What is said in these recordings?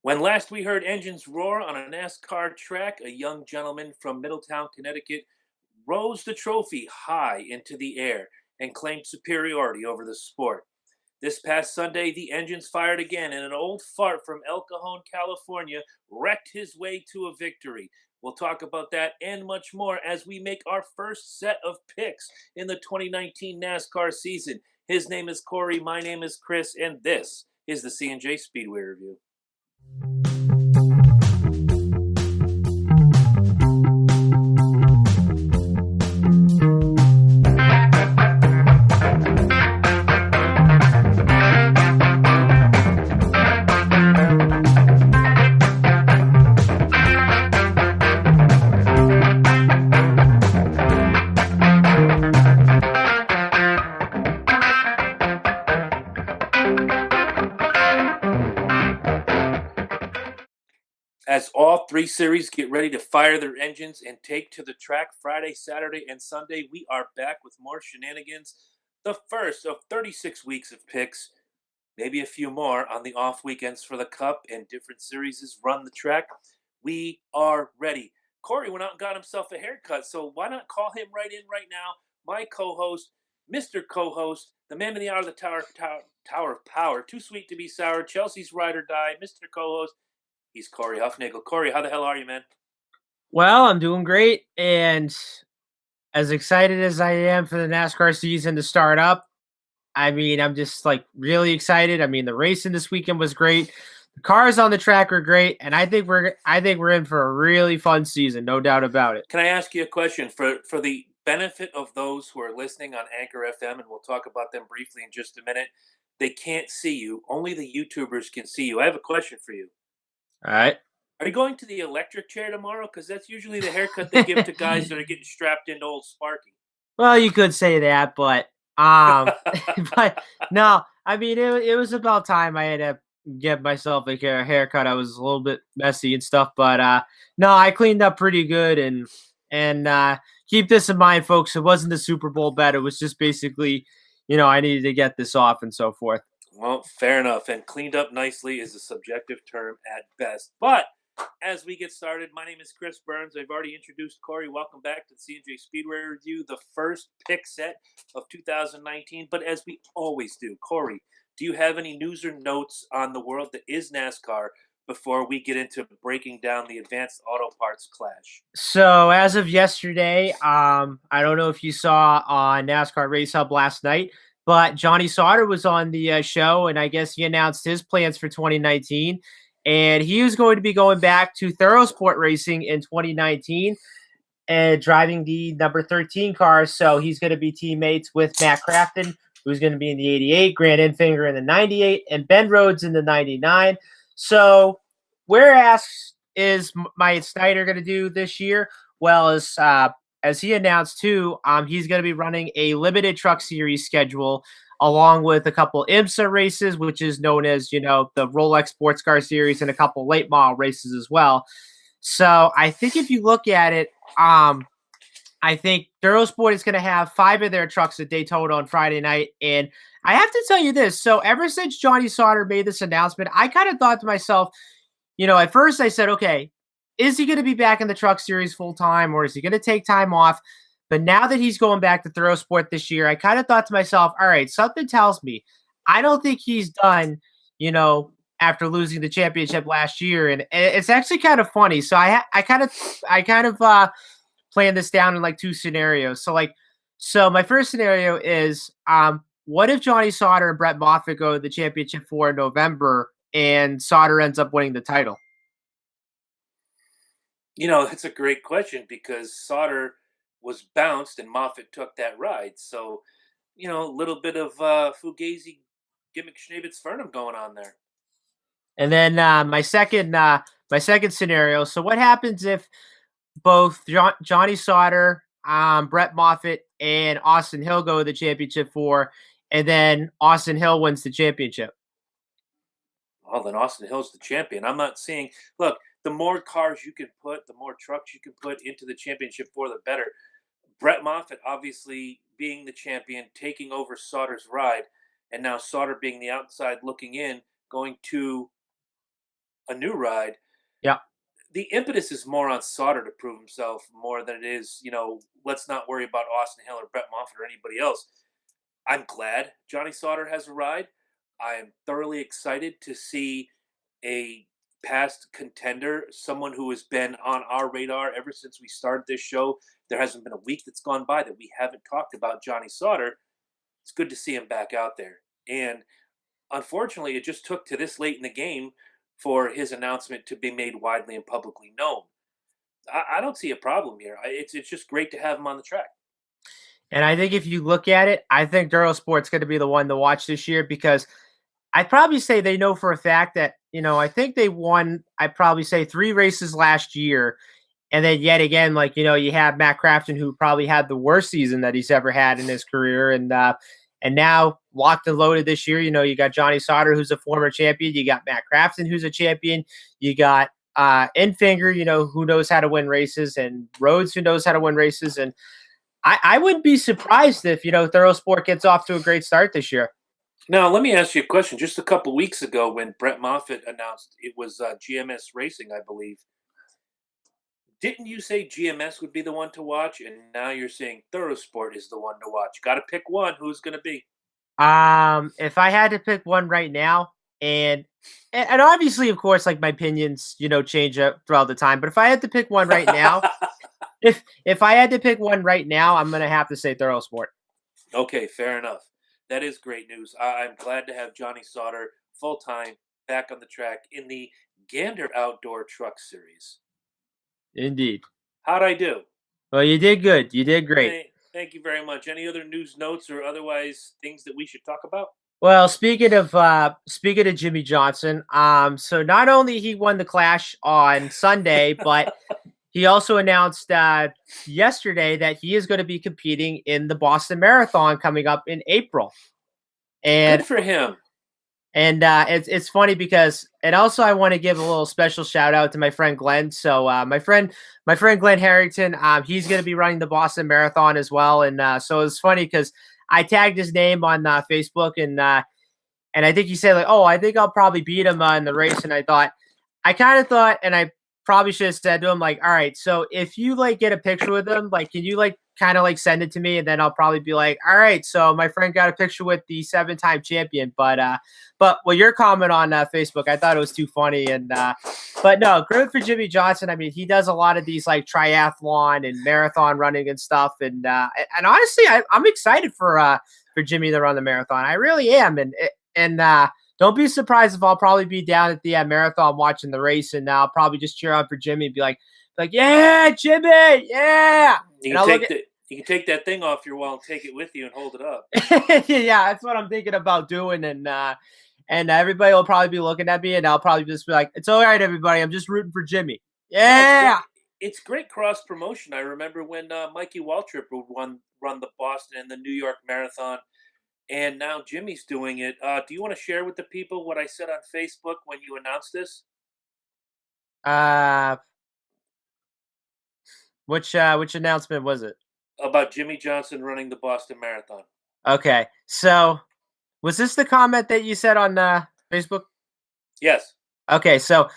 When last we heard engines roar on a NASCAR track, a young gentleman from Middletown, Connecticut, rose the trophy high into the air and claimed superiority over the sport. This past Sunday, the engines fired again, and an old fart from El Cajon, California, wrecked his way to a victory. We'll talk about that and much more as we make our first set of picks in the 2019 NASCAR season. His name is Corey, my name is Chris, and this is the C+J Speedway Review. As all three series get ready to fire their engines and take to the track Friday, Saturday, and Sunday, we are back with more shenanigans. The first of 36 weeks of picks, maybe a few more on the off weekends for the Cup and different series run the track. We are ready. Corey went out and got himself a haircut, so why not call him right in right now? My co-host, Mr. Co-host, the man in the hour of the Tower of Power, too sweet to be sour, Chelsea's ride or die, Mr. Co-host. He's Corey Huffnagel. Corey, how the hell are you, man? Well, I'm doing great, and as excited as I am for the NASCAR season to start up, I'm just like really excited. The racing this weekend was great. The cars on the track are great, and I think we're in for a really fun season, no doubt about it. Can I ask you a question for the benefit of those who are listening on Anchor FM, and we'll talk about them briefly in just a minute. They can't see you. Only the YouTubers can see you. I have a question for you. All right. Are you going to the electric chair tomorrow? Because that's usually the haircut they give to guys that are getting strapped into old Sparky. Well, you could say that, but but no, it was about time I had to get myself a haircut. I was a little bit messy and stuff, but no, I cleaned up pretty good. And keep this in mind, folks. It wasn't the Super Bowl bet. It was just basically, I needed to get this off and so forth. Well, fair enough. And cleaned up nicely is a subjective term at best. But as we get started, my name is Chris Burns. I've already introduced Corey. Welcome back to the C+J Speedway Review, the first pick set of 2019. But as we always do, Corey, do you have any news or notes on the world that is NASCAR before we get into breaking down the advanced auto parts clash? So as of yesterday, I don't know if you saw on NASCAR Race Hub last night, but Johnny Sauter was on the show, and I guess he announced his plans for 2019. And he was going to be going back to Thorough Sport Racing in 2019 and driving the number 13 car. So he's going to be teammates with Matt Crafton, who's going to be in the 88, Grant Enfinger in the 98, and Ben Rhodes in the 99. So where is Myatt Snyder going to do this year? Well, as he announced too, he's going to be running a limited truck series schedule along with a couple IMSA races, which is known as, the Rolex Sports Car Series, and a couple late model races as well. So I think if you look at it, I think Durosport is going to have 5 of their trucks at Daytona on Friday night. And I have to tell you this. So ever since Johnny Sauter made this announcement, I kind of thought to myself, at first I said, okay, is he going to be back in the truck series full time, or is he going to take time off? But now that he's going back to Thorough Sport this year, I kind of thought to myself, all right, something tells me I don't think he's done, after losing the championship last year. And it's actually kind of funny. So I kind of planned this down in like 2 scenarios. So my first scenario is, what if Johnny Sauter and Brett Moffitt go to the championship in November and Sauter ends up winning the title? It's a great question because Sauter was bounced and Moffitt took that ride. So, a little bit of Fugazi gimmick Schnabitz Fernum going on there. And then my second scenario. So what happens if both Johnny Sauter, Brett Moffitt, and Austin Hill go to the championship and then Austin Hill wins the championship? Well, then Austin Hill's the champion. I'm not seeing. Look, the more cars you can put, the more trucks you can put into the championship the better. Brett Moffitt obviously being the champion, taking over Sauter's ride, and now Sauter being the outside looking in, going to a new ride, Yeah. the impetus is more on Sauter to prove himself more than it is, let's not worry about Austin Hill or Brett Moffitt or anybody else. I'm glad Johnny Sauter has a ride. I am thoroughly excited to see a past contender, someone who has been on our radar ever since we started this show. There hasn't been a week that's gone by that we haven't talked about Johnny Sauter. It's good to see him back out there. And unfortunately, it just took to this late in the game for his announcement to be made widely and publicly known. I don't see a problem here. It's just great to have him on the track. And I think if you look at it, I think Durasport's going to be the one to watch this year because I'd probably say they know for a fact that, I think they won, I'd probably say 3 races last year. And then yet again, you have Matt Crafton, who probably had the worst season that he's ever had in his career. And now locked and loaded this year, you got Johnny Sauter, who's a former champion. You got Matt Crafton, who's a champion. You got Enfinger, who knows how to win races, and Rhodes, who knows how to win races. And I wouldn't be surprised if, Thorosport gets off to a great start this year. Now, let me ask you a question. Just a couple weeks ago when Brett Moffitt announced it was GMS Racing, I believe, didn't you say GMS would be the one to watch? And now you're saying Thorosport is the one to watch. Got to pick one. Who's going to be? If I had to pick one right now, and obviously, of course, my opinions, change up throughout the time. But if I had to pick one right now, if I had to pick one right now, I'm going to have to say Thorosport. Okay, fair enough. That is great news. I'm glad to have Johnny Sauter full-time back on the track in the Gander Outdoor Truck Series. Indeed. How'd I do? Well, you did good. You did great. Thank you very much. Any other news notes or otherwise things that we should talk about? Well, speaking of Jimmie Johnson, so not only he won the Clash on Sunday, but he also announced yesterday that he is going to be competing in the Boston Marathon coming up in April. And good for him. And it's funny because, and also I want to give a little special shout out to my friend Glenn. So my friend Glenn Harrington, he's going to be running the Boston Marathon as well. And so it's funny because I tagged his name on Facebook, and I think he said I think I'll probably beat him in the race. And I kind of thought, and I probably should have said to him all right, so if you get a picture with him, can you kind of send it to me, and then I'll probably be all right, so my friend got a picture with the 7-time champion. But your comment on Facebook, I thought it was too funny. And but no, good for Jimmie Johnson. I mean, he does a lot of these triathlon and marathon running and stuff. And honestly, I'm excited for Jimmie to run the marathon. I really am. And don't be surprised if I'll probably be down at the marathon watching the race, and I'll probably just cheer on for Jimmie and be like, yeah, Jimmie, yeah. You can take that thing off your wall and take it with you and hold it up. Yeah, that's what I'm thinking about doing. And everybody will probably be looking at me, and I'll probably just be like, it's all right, everybody. I'm just rooting for Jimmie. Yeah. It's great cross promotion. I remember when Mikey Waltrip would run the Boston and the New York Marathon, and now Jimmie's doing it. Do you want to share with the people what I said on Facebook when you announced this? Which announcement was it? About Jimmie Johnson running the Boston Marathon. Okay, so was this the comment that you said on Facebook? Yes. Okay, so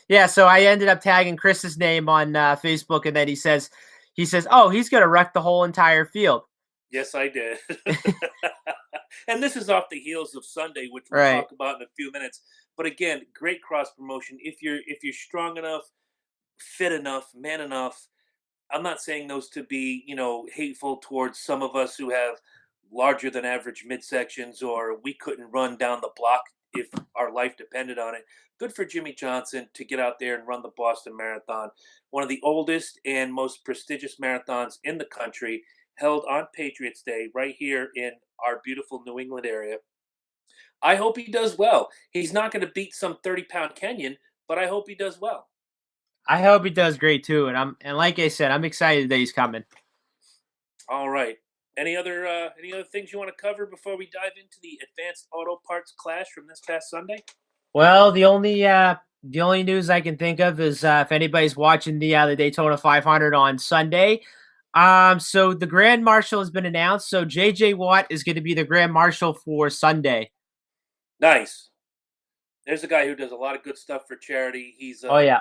yeah, so I ended up tagging Chris's name on Facebook, and then he says, oh, he's gonna wreck the whole entire field. Yes, I did. And this is off the heels of Sunday, which we'll talk about in a few minutes. But again, great cross promotion. If you're strong enough, fit enough, man enough. I'm not saying those to be, hateful towards some of us who have larger than average midsections, or we couldn't run down the block if our life depended on it. Good for Jimmie Johnson to get out there and run the Boston Marathon, one of the oldest and most prestigious marathons in the country, held on Patriots Day right here in our beautiful New England area. I hope he does well. He's not going to beat some 30-pound Kenyan, but I hope he does well. I hope he does great too, and like I said, I'm excited that he's coming. All right. Any other things you want to cover before we dive into the Advanced Auto Parts Clash from this past Sunday? Well, the only news I can think of is if anybody's watching the Daytona 500 on Sunday. So the Grand Marshal has been announced. So J.J. Watt is going to be the Grand Marshal for Sunday. Nice. There's a guy who does a lot of good stuff for charity. He's Oh a yeah.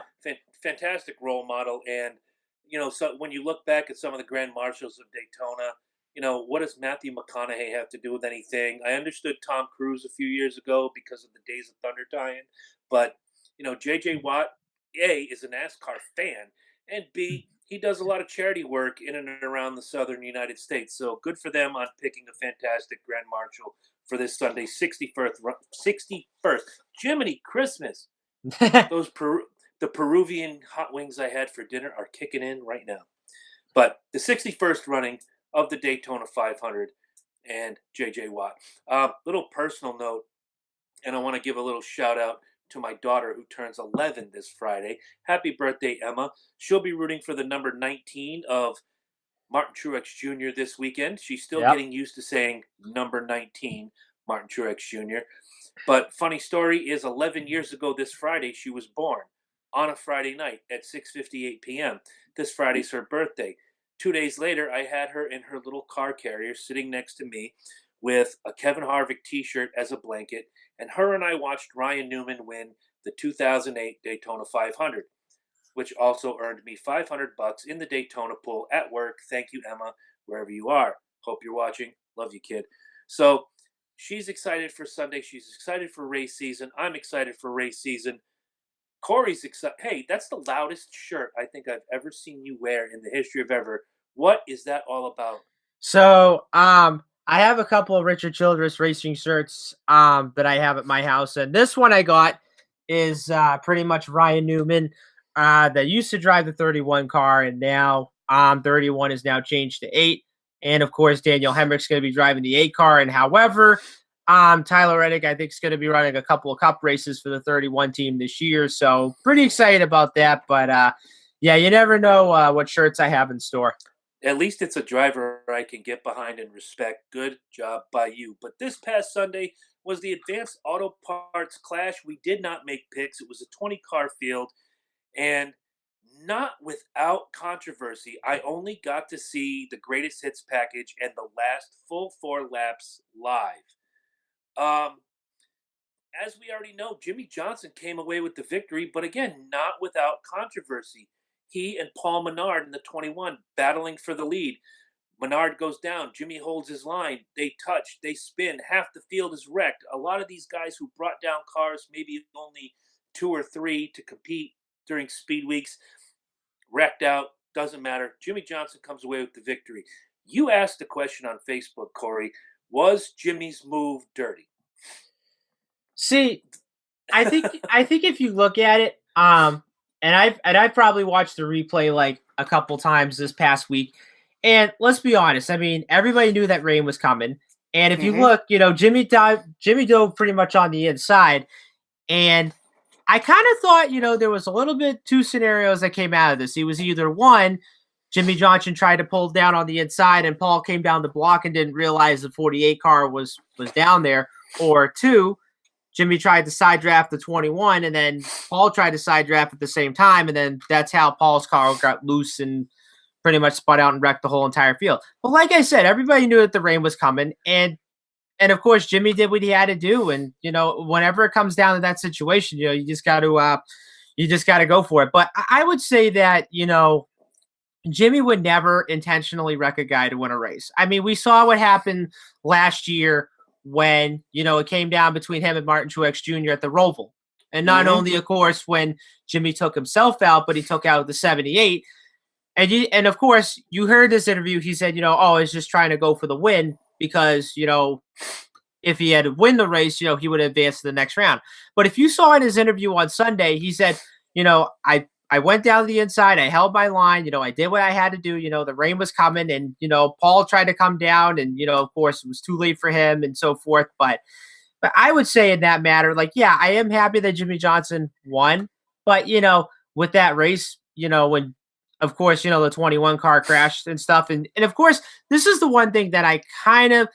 fantastic role model, and so when you look back at some of the grand marshals of Daytona, what does Matthew McConaughey have to do with anything? I understood Tom Cruise a few years ago because of the Days of Thunder tie-in, but J.J. Watt, A, is a NASCAR fan, and B, he does a lot of charity work in and around the southern United States. So good for them on picking a fantastic grand marshal for this Sunday, 61st. 61st. Jiminy Christmas. Those the Peruvian hot wings I had for dinner are kicking in right now. But the 61st running of the Daytona 500 and JJ Watt. Little personal note, and I want to give a little shout out to my daughter who turns 11 this Friday. Happy birthday, Emma. She'll be rooting for the number 19 of Martin Truex Jr. this weekend. She's still Yep. getting used to saying number 19, Martin Truex Jr. But funny story is 11 years ago this Friday, she was born on a Friday night at 6:58 p.m. This Friday's her birthday. 2 days later, I had her in her little car carrier sitting next to me with a Kevin Harvick t-shirt as a blanket, and her and I watched Ryan Newman win the 2008 Daytona 500, which also earned me $500 in the Daytona pool at work. Thank you, Emma, wherever you are. Hope you're watching. Love you, kid. So she's excited for Sunday. She's excited for race season. I'm excited for race season. Corey's excited. Hey, that's the loudest shirt I think I've ever seen you wear in the history of ever. What is that all about? So, I have a couple of Richard Childress racing shirts, that I have at my house, and this one I got is pretty much Ryan Newman, that used to drive the 31 car, and now 31 is now changed to 8, and of course Daniel Hemrick's going to be driving the 8 car, and however, Tyler Reddick I think is going to be running a couple of Cup races for the 31 team this year, so pretty excited about that. But yeah, you never know what shirts I have in store. At least it's a driver I can get behind and respect. Good job by you. But this past Sunday was the Advanced Auto Parts Clash. We did not make picks. It was a 20-car field, and not without controversy. I only got to see the greatest hits package and the last full 4 laps live. Um, as we already know, Jimmie Johnson came away with the victory, but again, not without controversy. He and Paul Menard in the 21 battling for the lead. Menard goes down. Jimmie holds his line. They touch. They spin. Half the field is wrecked. A lot of these guys who brought down cars, maybe only 2 or 3 to compete during Speedweeks, wrecked out. Doesn't matter. Jimmie Johnson comes away with the victory. You asked a question on Facebook, Corey. Was Jimmie's move dirty? See, I think if you look at it, and I've probably watched the replay like a couple times this past week. And let's be honest, I mean, everybody knew that rain was coming. And if you look, Jimmie dove pretty much on the inside. And I kind of thought, there was a little bit 2 scenarios that came out of this. He was either one, Jimmie Johnson tried to pull down on the inside and Paul came down the block and didn't realize the 48 car was down there, or 2, Jimmie tried to side draft the 21 and then Paul tried to side draft at the same time, and then that's how Paul's car got loose and pretty much spun out and wrecked the whole entire field. But like I said, everybody knew that the rain was coming, and of course Jimmie did what he had to do. And whenever it comes down to that situation, you just got to go for it. But I would say that Jimmie would never intentionally wreck a guy to win a race. I mean, we saw what happened last year when it came down between him and Martin Truex Jr. at the Roval. And not only, of course, when Jimmie took himself out, but he took out the 78. And of course, you heard this interview. He said, he's just trying to go for the win because, if he had to win the race, he would advance to the next round. But if you saw in his interview on Sunday, he said, I went down to the inside. I held my line. I did what I had to do. The rain was coming and, Paul tried to come down and, of course, it was too late for him and so forth. But I would say in that matter, like, yeah, I am happy that Jimmie Johnson won. But, with that race, when, of course, the 21 car crashed and stuff. And of course, this is the one thing that I kind of,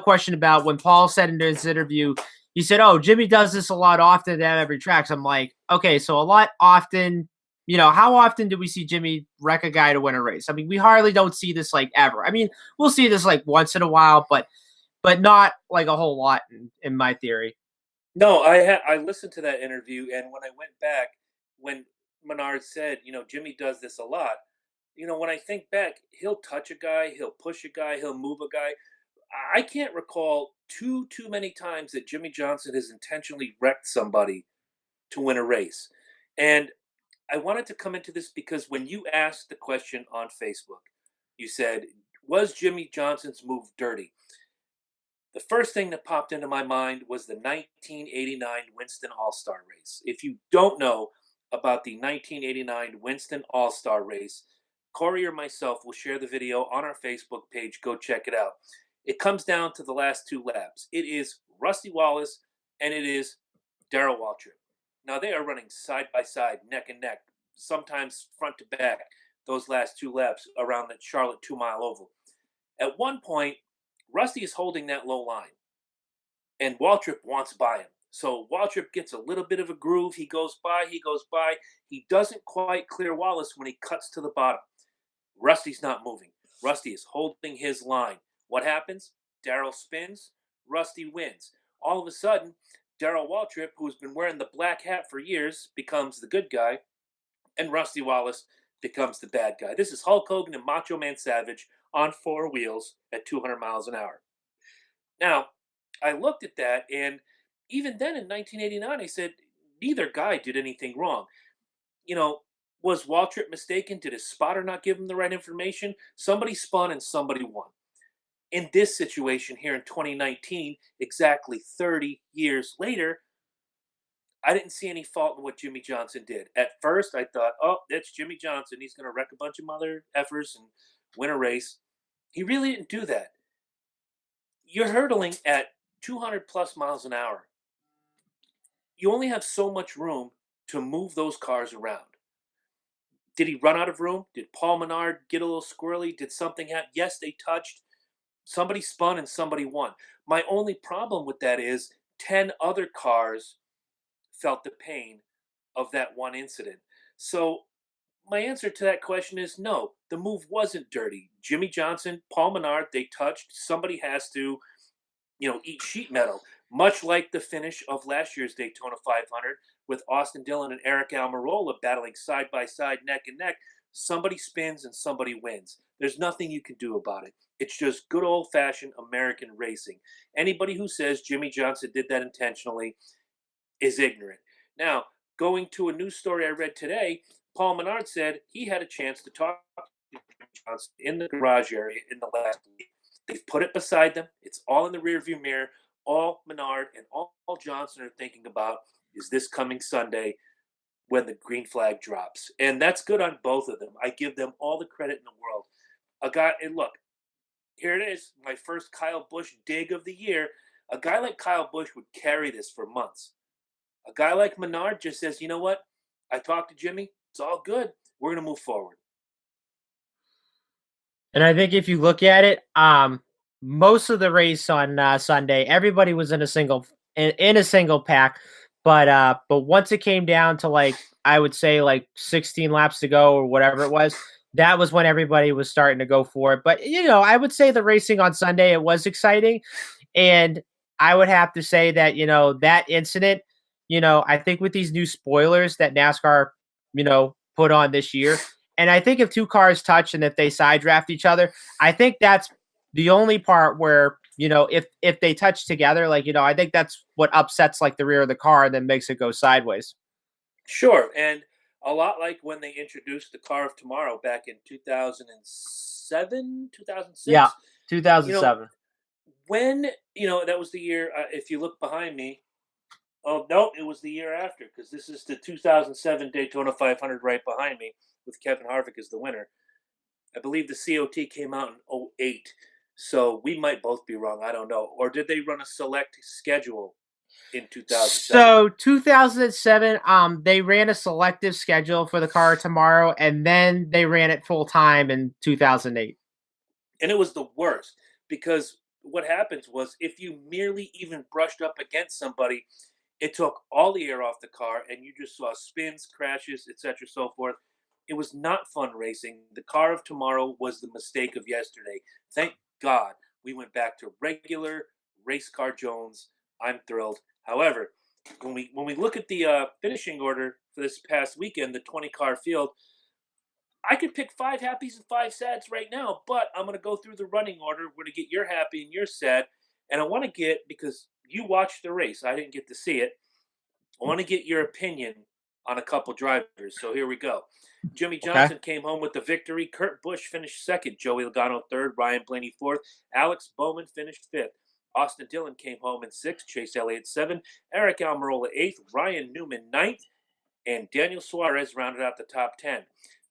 questioned about when Paul said in his interview, he said, oh, Jimmie does this a lot often at every track. So I'm like, okay, so a lot often. How often do we see Jimmie wreck a guy to win a race? I mean, we hardly don't see this like ever. I mean, we'll see this like once in a while, but not like a whole lot in my theory. No, I listened to that interview, and when I went back, when Menard said, Jimmy does this a lot. When I think back, he'll touch a guy, he'll push a guy, he'll move a guy. I can't recall too many times that Jimmie Johnson has intentionally wrecked somebody to win a race. And I wanted to come into this because when you asked the question on Facebook, you said, "Was Jimmie Johnson's move dirty?" The first thing that popped into my mind was the 1989 Winston All-Star race. If you don't know about the 1989 Winston All-Star race, Corey or myself will share the video on our Facebook page. Go check it out. It comes down to the last two laps. It is Rusty Wallace and it is Darrell Waltrip. Now they are running side by side, neck and neck, sometimes front to back, those last two laps around the Charlotte 2 Mile Oval. At one point, Rusty is holding that low line, and Waltrip wants by him. So Waltrip gets a little bit of a groove. He goes by, he goes by. He doesn't quite clear Wallace when he cuts to the bottom. Rusty's not moving. Rusty is holding his line. What happens? Darrell spins. Rusty wins. All of a sudden, Darrell Waltrip, who's been wearing the black hat for years, becomes the good guy, and Rusty Wallace becomes the bad guy. This is Hulk Hogan and Macho Man Savage on four wheels at 200 miles an hour. Now, I looked at that, and even then in 1989, I said, neither guy did anything wrong. You know, was Waltrip mistaken? Did his spotter not give him the right information? Somebody spun and somebody won. In this situation here in 2019, exactly 30 years later, I didn't see any fault in what Jimmie Johnson did. At first, I thought, oh, that's Jimmie Johnson. He's going to wreck a bunch of mother effers and win a race. He really didn't do that. You're hurtling at 200 plus miles an hour. You only have so much room to move those cars around. Did he run out of room? Did Paul Menard get a little squirrely? Did something happen? Yes, they touched. Somebody spun and somebody won. My only problem with that is 10 other cars felt the pain of that one incident. So my answer to that question is no, the move wasn't dirty. Jimmie Johnson, Paul Menard, they touched. Somebody has to, eat sheet metal, much like the finish of last year's Daytona 500 with Austin Dillon and Eric Almirola battling side by side, neck and neck. Somebody spins and somebody wins. There's nothing you can do about it. It's just good old fashioned American racing. Anybody who says Jimmie Johnson did that intentionally is ignorant. Now, going to a news story I read today, Paul Menard said he had a chance to talk to Jimmie Johnson in the garage area in the last week. They've put it beside them. It's all in the rearview mirror. All Menard and all Johnson are thinking about is this coming Sunday when the green flag drops. And that's good on both of them. I give them all the credit in the world. And look, here it is, my first Kyle Busch dig of the year. A guy like Kyle Busch would carry this for months. A guy like Menard just says, you know what? I talked to Jimmy. It's all good. We're going to move forward. And I think if you look at it, most of the race on Sunday, everybody was in a single pack, but once it came down to like I would say like 16 laps to go or whatever it was, that was when everybody was starting to go for it. But I would say the racing on Sunday it was exciting, and I would have to say that that incident, I think with these new spoilers that NASCAR put on this year. And I think if two cars touch and if they side draft each other, I think that's the only part where, if they touch together, like, I think that's what upsets like the rear of the car and then makes it go sideways. Sure. And a lot like when they introduced the car of tomorrow back in 2007, Yeah, 2006. You know, 2007. when, that was the year, if you look behind me, oh, no, it was the year after because this is the 2007 Daytona 500 right behind me with Kevin Harvick as the winner. I believe the COT came out in '08. So we might both be wrong. I don't know. Or did they run a select schedule in 2007? So 2007, they ran a selective schedule for the car tomorrow, and then they ran it full time in 2008. And it was the worst because what happens was if you merely even brushed up against somebody, it took all the air off the car and you just saw spins, crashes, etc., so forth. It was not fun racing. The car of tomorrow was the mistake of yesterday. Thank God we went back to regular race car Jones. I'm thrilled. However, when we look at the finishing order for this past weekend, the 20-car field, I could pick 5 happies and 5 sads right now, but I'm going to go through the running order. We're going to get your happy and your sad, and I want to get, because you watched the race, I didn't get to see it. I want to get your opinion on a couple drivers. So here we go. Jimmie Okay. Johnson came home with the victory. Kurt Busch finished second. Joey Logano third. Ryan Blaney fourth. Alex Bowman finished fifth. Austin Dillon came home in sixth. Chase Elliott seventh. Eric Almirola eighth. Ryan Newman ninth. And Daniel Suarez rounded out the top 10.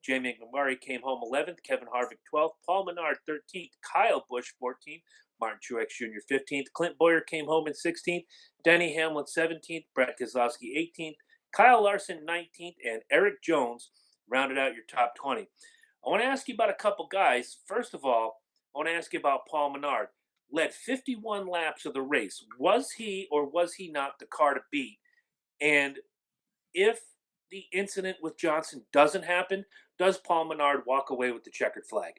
Jamie McMurray came home 11th, Kevin Harvick 12th, Paul Menard 13th, Kyle Busch 14th, Martin Truex Jr. 15th, Clint Bowyer came home in 16th, Denny Hamlin 17th, Brett Keselowski 18th, Kyle Larson 19th, and Eric Jones rounded out your top 20. I want to ask you about a couple guys. First of all, I want to ask you about Paul Menard. Led 51 laps of the race. Was he or was he not the car to beat? And if the incident with Johnson doesn't happen, does Paul Menard walk away with the checkered flag?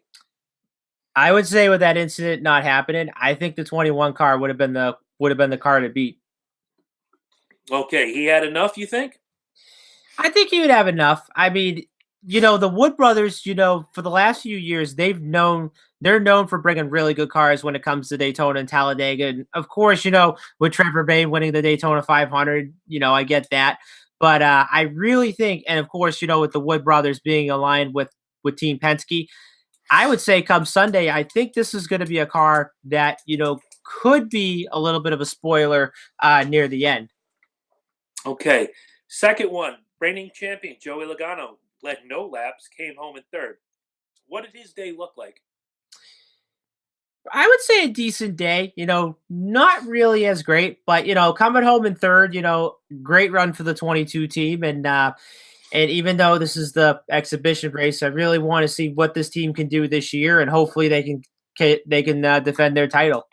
I would say with that incident not happening, I think the 21 car would have been the car to beat. Okay, he had enough, you think? I think he would have enough. I mean, the Wood brothers, for the last few years, they're known for bringing really good cars when it comes to Daytona and Talladega. And of course, with Trevor Bayne winning the Daytona 500, I get that. But I really think, and of course, with the Wood brothers being aligned with Team Penske, I would say come Sunday, I think this is going to be a car that, could be a little bit of a spoiler near the end. Okay, second one, reigning champion Joey Logano led no laps, came home in third. What did his day look like? I would say a decent day, not really as great, but coming home in third, great run for the 22 team. And even though this is the exhibition race, I really want to see what this team can do this year, and hopefully they can defend their title.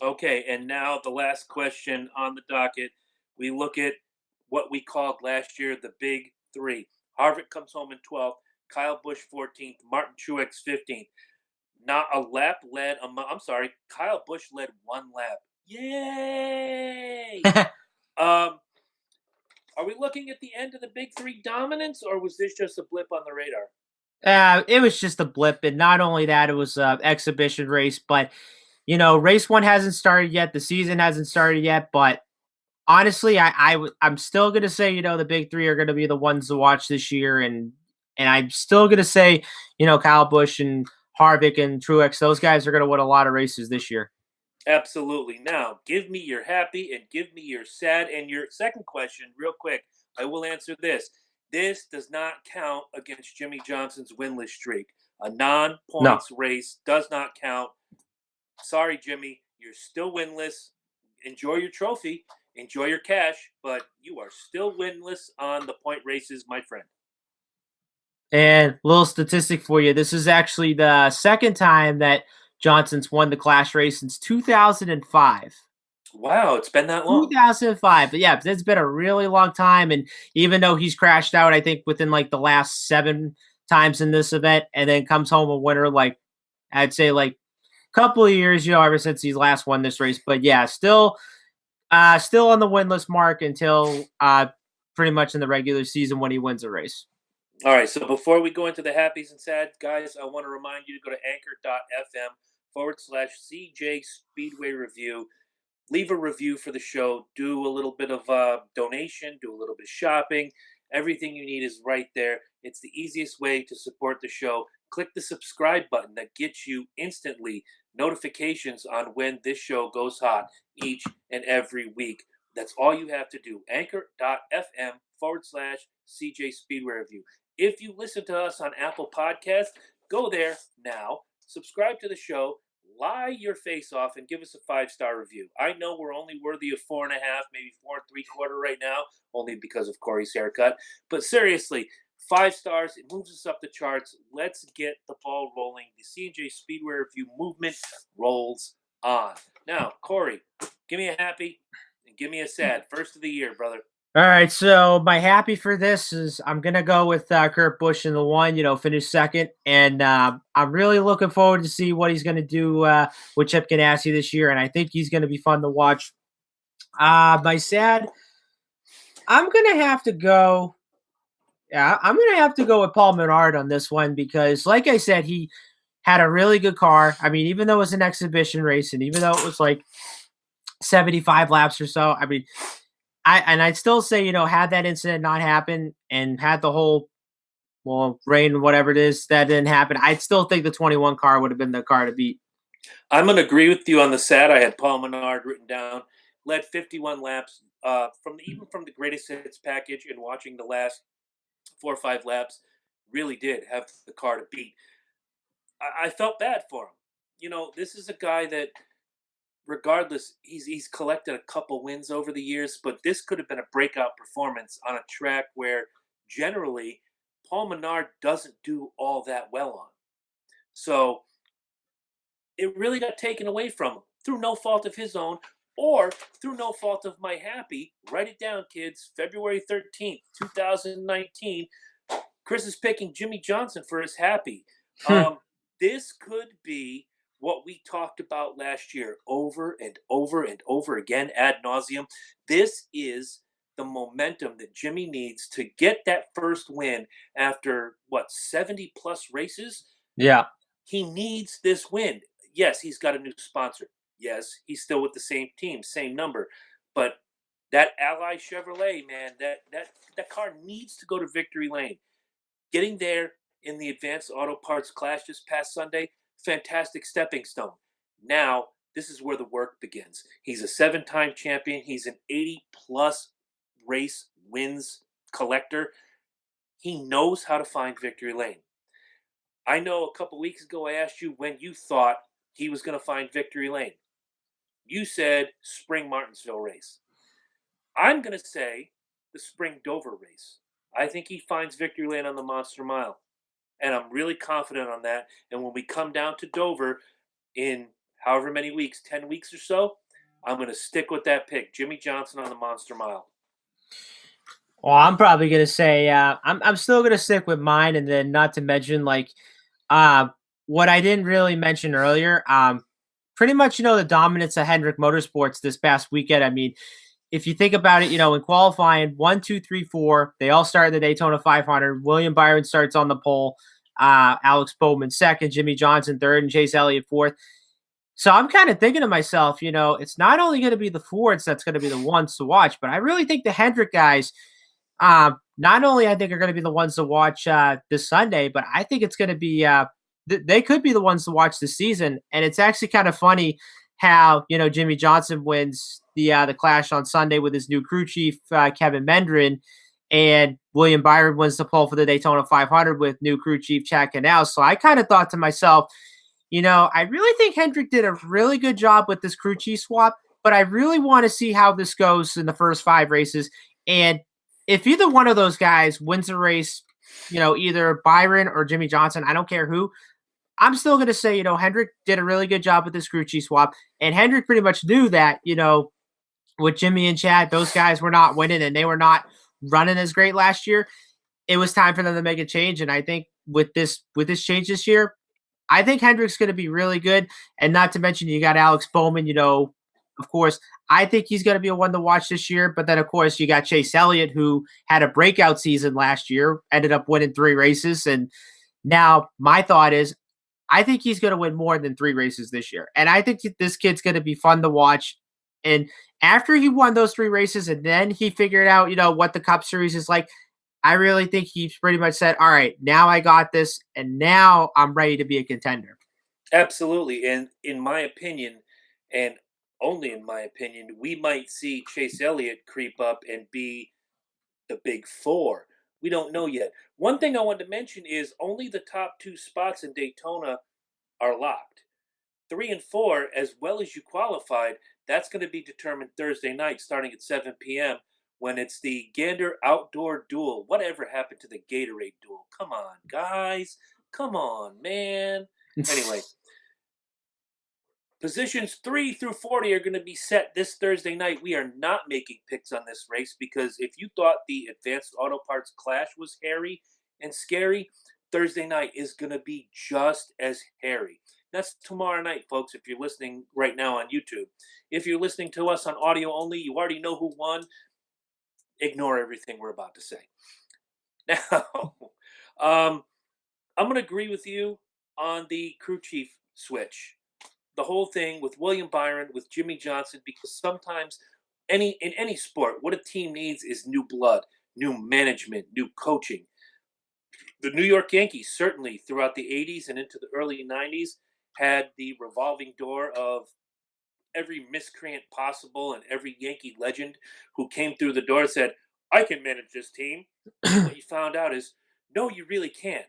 Okay, and now the last question on the docket. We look at what we called last year the big three. Harvick comes home in 12th, Kyle Busch 14th, Martin Truex 15th. Not a lap led. I'm sorry, Kyle Busch led one lap. Yay! Are we looking at the end of the big three dominance, or was this just a blip on the radar? It was just a blip, and not only that, it was an exhibition race. But race one hasn't started yet. The season hasn't started yet. But honestly, I'm still gonna say the big three are gonna be the ones to watch this year, and I'm still gonna say Kyle Busch and Harvick and Truex, those guys are gonna win a lot of races this year. Absolutely. Now, give me your happy and give me your sad. And your second question, real quick, I will answer this. This does not count against Jimmie Johnson's winless streak. A non-points race does not count. Sorry, Jimmy, you're still winless. Enjoy your trophy, enjoy your cash, but you are still winless on the point races, my friend. And little statistic for you: this is actually the second time that Johnson's won the Clash race since 2005. Wow, it's been that long. 2005. But yeah, it's been a really long time. And even though he's crashed out, I think within like the last 7 times in this event, and then comes home a winner, like I'd say like a couple of years, ever since he's last won this race. But yeah, still on the winless mark until pretty much in the regular season when he wins a race. All right, so before we go into the happies and sads, guys, I want to remind you to go to anchor.fm/CJ Speedway Review. Leave a review for the show. Do a little bit of donation. Do a little bit of shopping. Everything you need is right there. It's the easiest way to support the show. Click the subscribe button that gets you instantly notifications on when this show goes hot each and every week. That's all you have to do. Anchor.fm/CJ Speedway Review. If you listen to us on Apple Podcasts, go there now, subscribe to the show, lie your face off, and give us a 5-star review. I know we're only worthy of 4.5, maybe 4 3/4 right now, only because of Corey's haircut. But seriously, 5 stars, it moves us up the charts. Let's get the ball rolling. The C&J Speedway Review movement rolls on. Now, Corey, give me a happy and give me a sad. First of the year, brother. All right, so my happy for this is I'm gonna go with Kurt Busch in the one, finish second, and I'm really looking forward to see what he's gonna do with Chip Ganassi this year, and I think he's gonna be fun to watch. My sad, I'm gonna have to go. Yeah, I'm gonna have to go with Paul Menard on this one because, like I said, he had a really good car. I mean, even though it was an exhibition race, and even though it was like 75 laps or so, I mean, I'd still say, had that incident not happened and had the whole rain, whatever it is, that didn't happen, I'd still think the 21 car would have been the car to beat. I'm going to agree with you on the SAT. I had Paul Menard written down, led 51 laps even from the greatest hits package, and watching the last 4 or 5 laps, really did have the car to beat. I felt bad for him. This is a guy that, regardless, he's collected a couple wins over the years, but this could have been a breakout performance on a track where generally Paul Menard doesn't do all that well on. So it really got taken away from him through no fault of his own or through no fault of my happy. Write it down, kids. February 13th, 2019. Chris is picking Jimmie Johnson for his happy. This could be what we talked about last year over and over and over again ad nauseum. This is the momentum that Jimmie needs to get that first win after, 70 plus races? Yeah. He needs this win. Yes, he's got a new sponsor. Yes, he's still with the same team, same number. But that Ally Chevrolet, man, that car needs to go to victory lane. Getting there in the Advanced Auto Parts Clash this past Sunday, fantastic stepping stone. Now, this is where the work begins. He's a 7-time champion. He's an 80-plus race wins collector. He knows how to find victory lane. I know a couple weeks ago I asked you when you thought he was going to find victory lane. You said spring Martinsville race. I'm going to say the spring Dover race. I think he finds victory lane on the Monster Mile. And I'm really confident on that. And when we come down to Dover in however many weeks, 10 weeks or so, I'm going to stick with that pick. Jimmie Johnson on the Monster Mile. Well, I'm probably gonna say I'm still gonna stick with mine, and then not to mention uh, what I didn't really mention earlier. Pretty much the dominance of Hendrick Motorsports this past weekend. I mean, if you think about it, in qualifying, 1, 2, 3, 4, they all start in the Daytona 500. William Byron starts on the pole. Alex Bowman second, Jimmie Johnson third, and Chase Elliott fourth. So I'm kind of thinking to myself, it's not only going to be the Fords that's going to be the ones to watch, but I really think the Hendrick guys, not only I think are going to be the ones to watch this Sunday, but I think it's going to be they could be the ones to watch this season. And it's actually kind of funny how Jimmie Johnson wins the Clash on Sunday with his new crew chief Kevin Mendrin, and William Byron wins the pole for the Daytona 500 with new crew chief Chad Canal. So I kind of thought to myself, I really think Hendrick did a really good job with this crew chief swap, but I really want to see how this goes in the first 5 races. And if either one of those guys wins a race, either Byron or Jimmie Johnson, I don't care who, I'm still going to say, Hendrick did a really good job with this crew chief swap. And Hendrick pretty much knew that, with Jimmie and Chad, those guys were not winning and they were not running as great last year. It was time for them to make a change. And I think with this change this year, I think Hendrick's going to be really good. And not to mention, you got Alex Bowman, of course, I think he's going to be a one to watch this year. But then, of course, you got Chase Elliott, who had a breakout season last year, ended up winning 3 races. And now my thought is, I think he's going to win more than 3 races this year. And I think this kid's going to be fun to watch. And after he won those 3 races and then he figured out, what the Cup Series is like, I really think he's pretty much said, all right, now I got this, and now I'm ready to be a contender. Absolutely. And in my opinion, and only in my opinion, we might see Chase Elliott creep up and be the big 4. We don't know yet. One thing I wanted to mention is only the top 2 spots in Daytona are locked. 3 and 4, as well as you qualified, that's going to be determined Thursday night starting at 7 p.m. when it's the Gander Outdoor Duel. Whatever happened to the Gatorade Duel? Come on, guys. Come on, man. Anyway, positions 3 through 40 are going to be set this Thursday night. We are not making picks on this race because if you thought the Advanced Auto Parts Clash was hairy and scary, Thursday night is going to be just as hairy. That's tomorrow night, folks, if you're listening right now on YouTube. If you're listening to us on audio only, you already know who won. Ignore everything we're about to say. Now, um, I'm going to agree with you on the crew chief switch. The whole thing with William Byron, with Jimmie Johnson, because sometimes in any sport, what a team needs is new blood, new management, new coaching. The New York Yankees, certainly throughout the 80s and into the early 90s, had the revolving door of every miscreant possible and every Yankee legend who came through the door said, I can manage this team. And what you found out is, no, you really can't.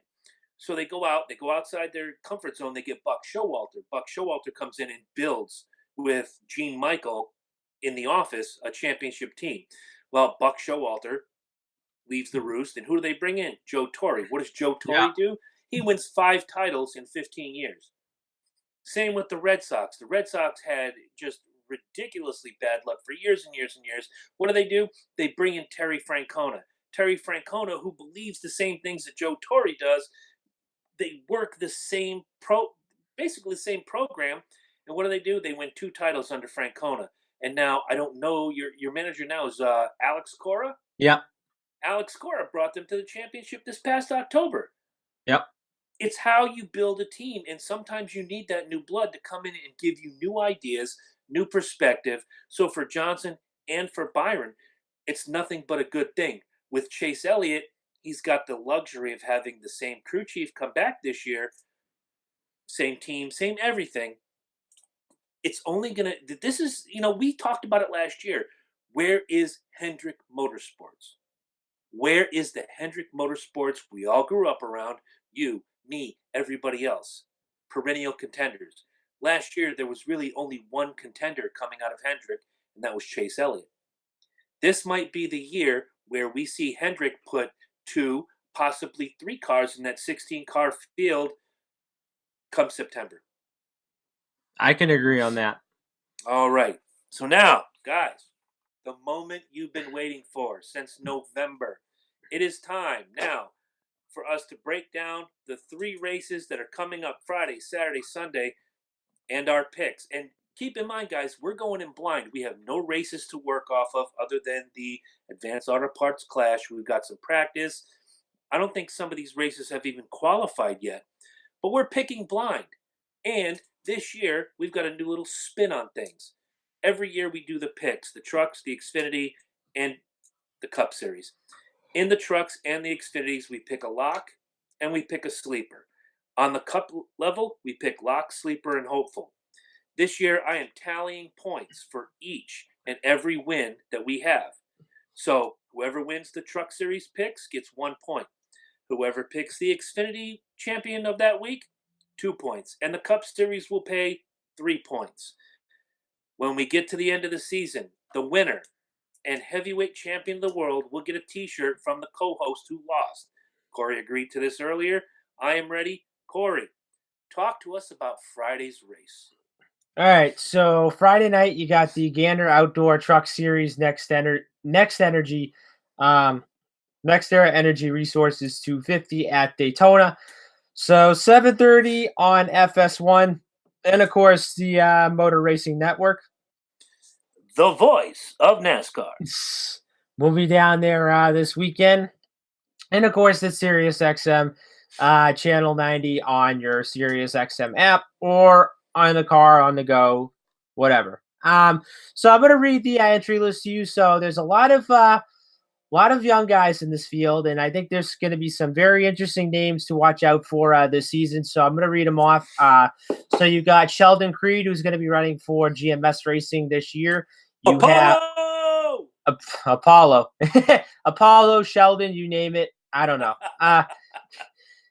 So they go outside their comfort zone, they get Buck Showalter. Buck Showalter comes in and builds with Gene Michael in the office a championship team. Well, Buck Showalter leaves the roost, and who do they bring in? Joe Torre. What does Joe Yeah. Torre do? He wins 5 titles in 15 years. Same with the Red Sox. The Red Sox had just ridiculously bad luck for years and years and years. What do? They bring in Terry Francona. Terry Francona, who believes the same things that Joe Torre does, they work the same basically the same program. And what do? They win 2 titles under Francona. And now I don't know your manager now is Alex Cora. Yep. Alex Cora brought them to the championship this past October. Yep. It's how you build a team, and sometimes you need that new blood to come in and give you new ideas, new perspective. So for Johnson and for Byron, it's nothing but a good thing. With Chase Elliott, he's got the luxury of having the same crew chief come back this year, same team, same everything. It's only gonna. This is, we talked about it last year. Where is Hendrick Motorsports? Where is the Hendrick Motorsports we all grew up around? You, me, everybody else. Perennial contenders. Last year, there was really only one contender coming out of Hendrick, and that was Chase Elliott. This might be the year where we see Hendrick put 2, possibly 3 cars in that 16-car field come September. I can agree on that. All right. So now, guys, the moment you've been waiting for since November. It is time now for us to break down the 3 races that are coming up Friday, Saturday, Sunday, and our picks. And keep in mind, guys, we're going in blind. We have no races to work off of other than the Advanced Auto Parts Clash. We've got some practice. I don't think some of these races have even qualified yet, but we're picking blind. And this year, we've got a new little spin on things. Every year we do the picks, the trucks, the Xfinity, and the Cup Series. In the trucks and the Xfinities, we pick a lock and we pick a sleeper. On the Cup level, we pick lock, sleeper, and hopeful. This year, I am tallying points for each and every win that we have. So whoever wins the Truck Series picks gets 1 point. Whoever picks the Xfinity champion of that week, 2 points. And the Cup Series will pay 3 points. When we get to the end of the season, the winner and heavyweight champion of the world will get a t-shirt from the co-host who lost. Corey agreed to this earlier. I am ready. Corey, talk to us about Friday's race. All right, so Friday night you got the Gander Outdoor Truck Series Next Energy, Next Era Energy Resources 250 at Daytona. So 7:30 on FS1, and of course the Motor Racing Network. The voice of NASCAR. We'll be down there this weekend, and of course it's Sirius XM channel 90 on your Sirius XM app or on the car, on the go, whatever. So I'm gonna read the entry list to you. So there's a lot of young guys in this field, and I think there's going to be some very interesting names to watch out for this season. So I'm going to read them off. So you got Sheldon Creed, who's going to be running for GMS Racing this year. You Apollo! have Apollo, Apollo, Sheldon, you name it. I don't know.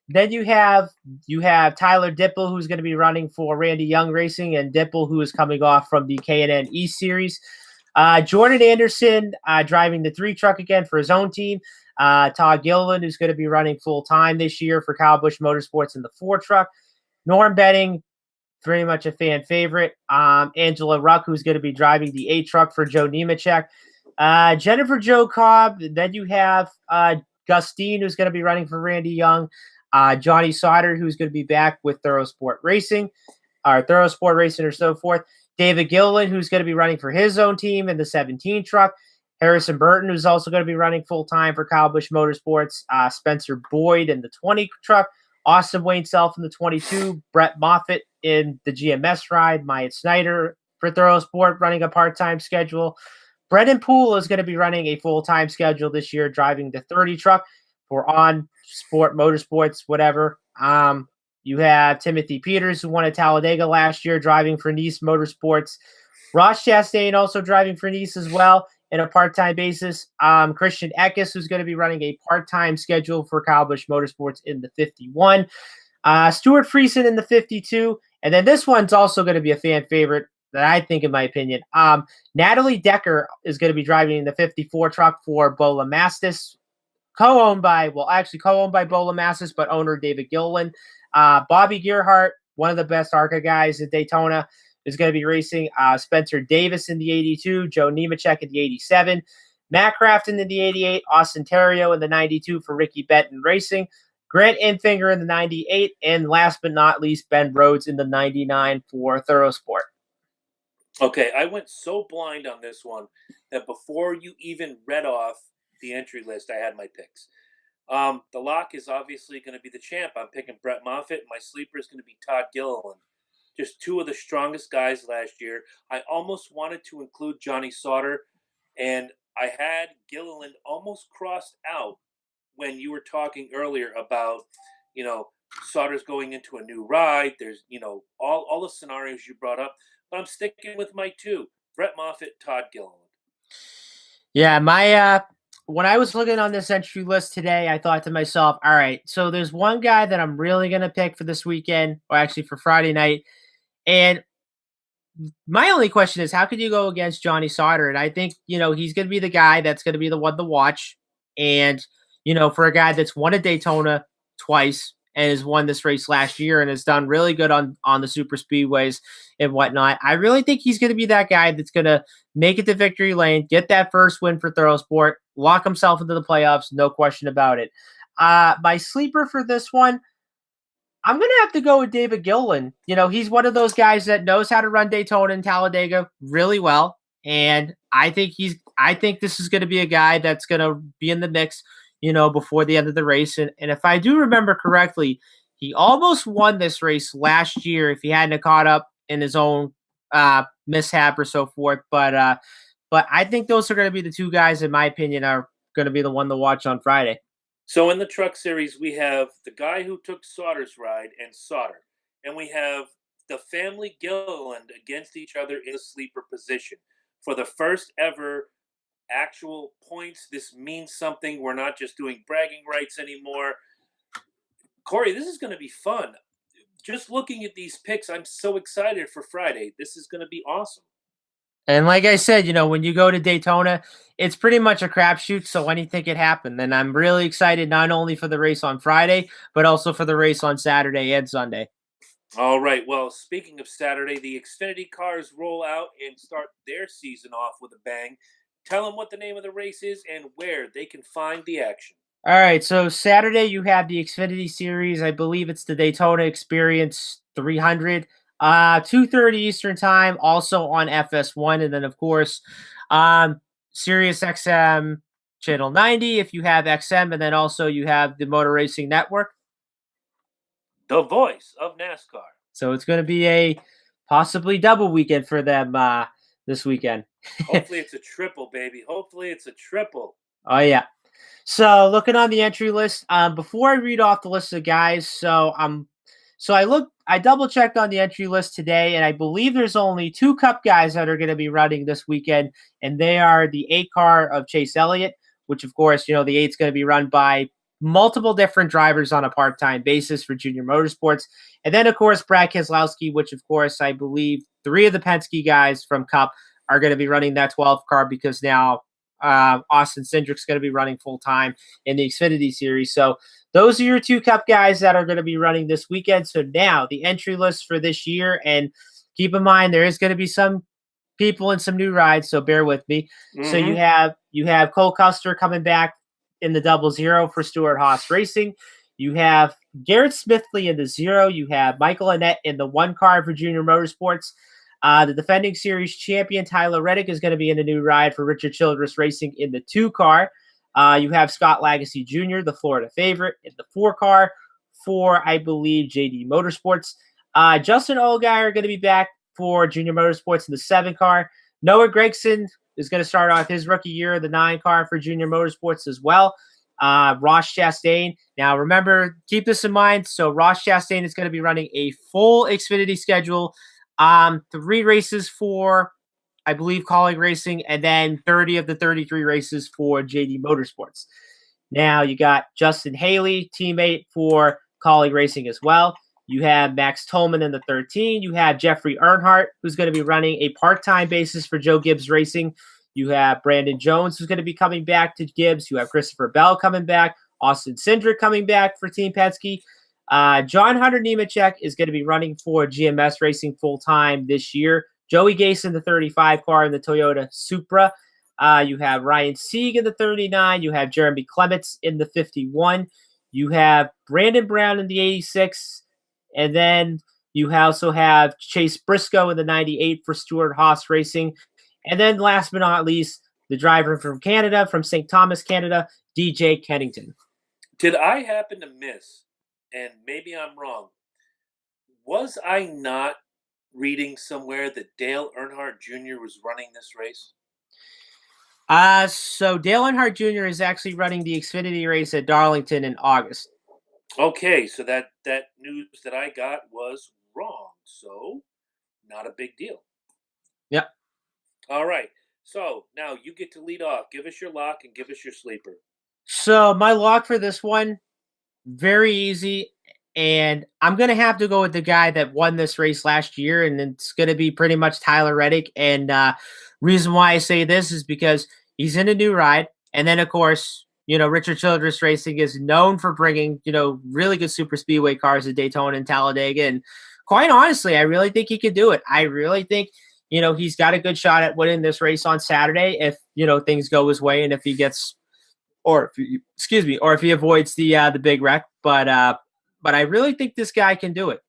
Then you have Tyler Dipple, who's going to be running for Randy Young Racing, and Dipple, who is coming off from the K&N East Series. Jordan Anderson driving the 3 truck again for his own team. Todd Gilliland, who's going to be running full-time this year for Kyle Busch Motorsports in the 4 truck. Norm Benning, very much a fan favorite. Angela Ruck, who's going to be driving the 8 truck for Joe Nemechek. Jennifer Jo Cobb. Then you have Gustine, who's going to be running for Randy Young. Johnny Sauter, who's going to be back with Thoroughsport Racing, or Thoroughsport Racing or so forth. David Gilliland, who's going to be running for his own team in the 17 truck. Harrison Burton, who's also going to be running full-time for Kyle Busch Motorsports. Spencer Boyd in the 20 truck. Austin Wayne Self in the 22. Brett Moffitt in the GMS ride. Myatt Snyder for Thorough Sport running a part-time schedule. Brendan Poole is going to be running a full-time schedule this year, driving the 30 truck for On Sport Motorsports, whatever. You have Timothy Peters, who won at Talladega last year, driving for Nice Motorsports. Ross Chastain also driving for Nice as well in a part-time basis. Christian Eckes, who's going to be running a part-time schedule for Kyle Busch Motorsports in the 51. Stuart Friesen in the 52. And then this one's also going to be a fan favorite that I think, in my opinion. Natalie Decker is going to be driving in the 54 truck for Bola Mastis, co-owned by Bola Mastis, but owner David Gilliland. Bobby Gearhart, one of the best ARCA guys at Daytona, is going to be racing. Spencer Davis in the 82, Joe Nemechek in the 87, Matt Crafton in the 88, Austin Terrio in the 92 for Ricky Benton Racing, Grant Enfinger in the 98, and last but not least, Ben Rhodes in the 99 for Thorough Sport. Okay, I went so blind on this one that before you even read off the entry list, I had my picks. The lock is obviously going to be the champ. I'm picking Brett Moffitt. My sleeper is going to be Todd Gilliland. Just two of the strongest guys last year. I almost wanted to include Johnny Sauter, and I had Gilliland almost crossed out when you were talking earlier about, Sauter's going into a new ride. There's, all the scenarios you brought up. But I'm sticking with my two, Brett Moffitt, Todd Gilliland. Yeah, when I was looking on this entry list today, I thought to myself, all right, so there's one guy that I'm really going to pick for this weekend, or actually for Friday night. And my only question is, how could you go against Johnny Sauter? And I think, he's going to be the guy that's going to be the one to watch. And, for a guy that's won a Daytona twice and has won this race last year and has done really good on the super speedways and whatnot, I really think he's going to be that guy that's going to make it to victory lane, get that first win for Thorough Sport, lock himself into the playoffs, no question about it. My sleeper for this one, I'm going to have to go with David Gilliland. He's one of those guys that knows how to run Daytona and Talladega really well. And I think this is going to be a guy that's going to be in the mix, before the end of the race. And if I do remember correctly, he almost won this race last year if he hadn't caught up in his own mishap or so forth. But I think those are going to be the two guys, in my opinion, are going to be the one to watch on Friday. So in the truck series, we have the guy who took Sauter's ride and Sauter. And we have the family Gilliland against each other in the sleeper position. For the first ever actual points, this means something. We're not just doing bragging rights anymore. Corey, this is going to be fun. Just looking at these picks, I'm so excited for Friday. This is going to be awesome. And like I said, when you go to Daytona, it's pretty much a crapshoot, so anything could happen. And I'm really excited not only for the race on Friday, but also for the race on Saturday and Sunday. All right. Well, speaking of Saturday, the Xfinity cars roll out and start their season off with a bang. Tell them what the name of the race is and where they can find the action. All right, so Saturday you have the Xfinity Series. I believe it's the Daytona Experience 300. 2:30 Eastern Time, also on FS1, and then of course, Sirius XM Channel 90 if you have XM, and then also you have the Motor Racing Network, the voice of NASCAR. So it's going to be a possibly double weekend for them this weekend. Hopefully it's a triple, baby. Hopefully it's a triple. Oh yeah. So looking on the entry list, before I read off the list of guys, I double checked on the entry list today, and I believe there's only 2 Cup guys that are going to be running this weekend, and they are the 8 car of Chase Elliott, which of course, the 8's going to be run by multiple different drivers on a part-time basis for Junior Motorsports. And then of course, Brad Keselowski, which of course, I believe 3 of the Penske guys from Cup are going to be running that 12 car because now Austin Cindric's going to be running full-time in the Xfinity Series. So those are your 2 Cup guys that are going to be running this weekend. So now the entry list for this year, and keep in mind there is going to be some people in some new rides, so bear with me. Mm-hmm. So you have Cole Custer coming back in the 00 for Stewart-Haas Racing. You have Garrett Smithley in the 0. You have Michael Annett in the 1 car for Junior Motorsports. The defending series champion Tyler Reddick is going to be in a new ride for Richard Childress Racing in the 2 car. You have Scott Lagacy Jr., the Florida favorite, in the 4 car for, I believe, JD Motorsports. Justin Allgaier going to be back for Junior Motorsports in the 7 car. Noah Gragson is going to start off his rookie year in the 9 car for Junior Motorsports as well. Ross Chastain. Now, remember, keep this in mind. So, Ross Chastain is going to be running a full Xfinity schedule. 3 races for, I believe, Colleague Racing, and then 30 of the 33 races for JD Motorsports. Now, you got Justin Haley, teammate for Colleague Racing as well. You have Max Tolman in the 13. You have Jeffrey Earnhardt, who's going to be running a part-time basis for Joe Gibbs Racing. You have Brandon Jones, who's going to be coming back to Gibbs. You have Christopher Bell coming back. Austin Cindric coming back for Team Penske. John Hunter Nemechek is going to be running for GMS Racing full-time this year. Joey Gase in the 35 car in the Toyota Supra. You have Ryan Sieg in the 39. You have Jeremy Clements in the 51. You have Brandon Brown in the 86. And then you also have Chase Briscoe in the 98 for Stewart Haas Racing. And then last but not least, the driver from Canada, from St. Thomas, Canada, DJ Kennington. Did I happen to miss, and maybe I'm wrong, was I not reading somewhere that Dale Earnhardt Jr. was running this race? So Dale Earnhardt Jr. is actually running the Xfinity race at Darlington in August. Okay, so that news that I got was wrong. So, not a big deal. Yep. All right. So, now you get to lead off. Give us your lock and give us your sleeper. So my lock for this one, very easy. And I'm going to have to go with the guy that won this race last year, and it's going to be pretty much Tyler Reddick. And reason why I say this is because he's in a new ride. And then, of course, Richard Childress Racing is known for bringing, really good super speedway cars to Daytona and Talladega. And quite honestly, I really think he could do it. I really think, he's got a good shot at winning this race on Saturday if, things go his way and if he gets, or if he avoids the big wreck. But I really think this guy can do it.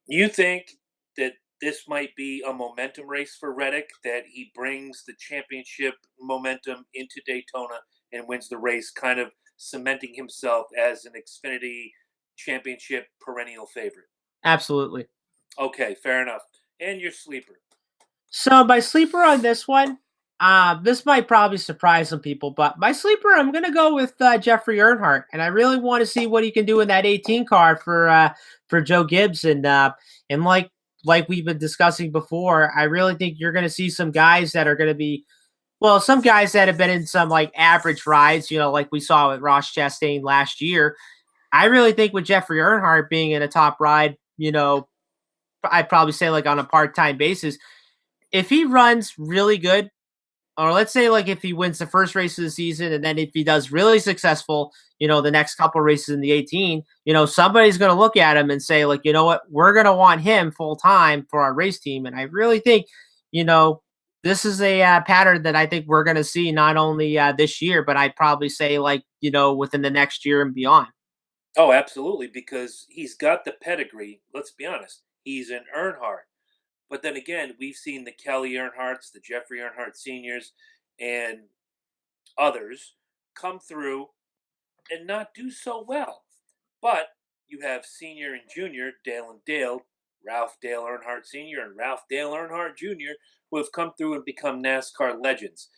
You think that this might be a momentum race for Reddick, that he brings the championship momentum into Daytona and wins the race, kind of cementing himself as an Xfinity championship perennial favorite? Absolutely. Okay, fair enough. And your sleeper? So my sleeper on this one, this might probably surprise some people, but my sleeper, I'm going to go with Jeffrey Earnhardt, and I really want to see what he can do in that 18 car for Joe Gibbs, and like we've been discussing before, I really think you're going to see some guys that are going to be, well, some guys that have been in some like average rides, like we saw with Ross Chastain last year. I really think with Jeffrey Earnhardt being in a top ride, I'd probably say like on a part-time basis, if he runs really good, or let's say like if he wins the first race of the season, and then if he does really successful, the next couple races in the 18, somebody's going to look at him and say like, you know what, we're going to want him full time for our race team. And I really think, this is a pattern that I think we're going to see not only this year, but I'd probably say like, within the next year and beyond. Oh, absolutely, because he's got the pedigree. Let's be honest. He's an Earnhardt. But then again, we've seen the Kelly Earnhardts, the Jeffrey Earnhardt seniors, and others come through and not do so well. But you have senior and junior, Dale and Dale, Ralph Dale Earnhardt Sr. and Ralph Dale Earnhardt Jr., who have come through and become NASCAR legends.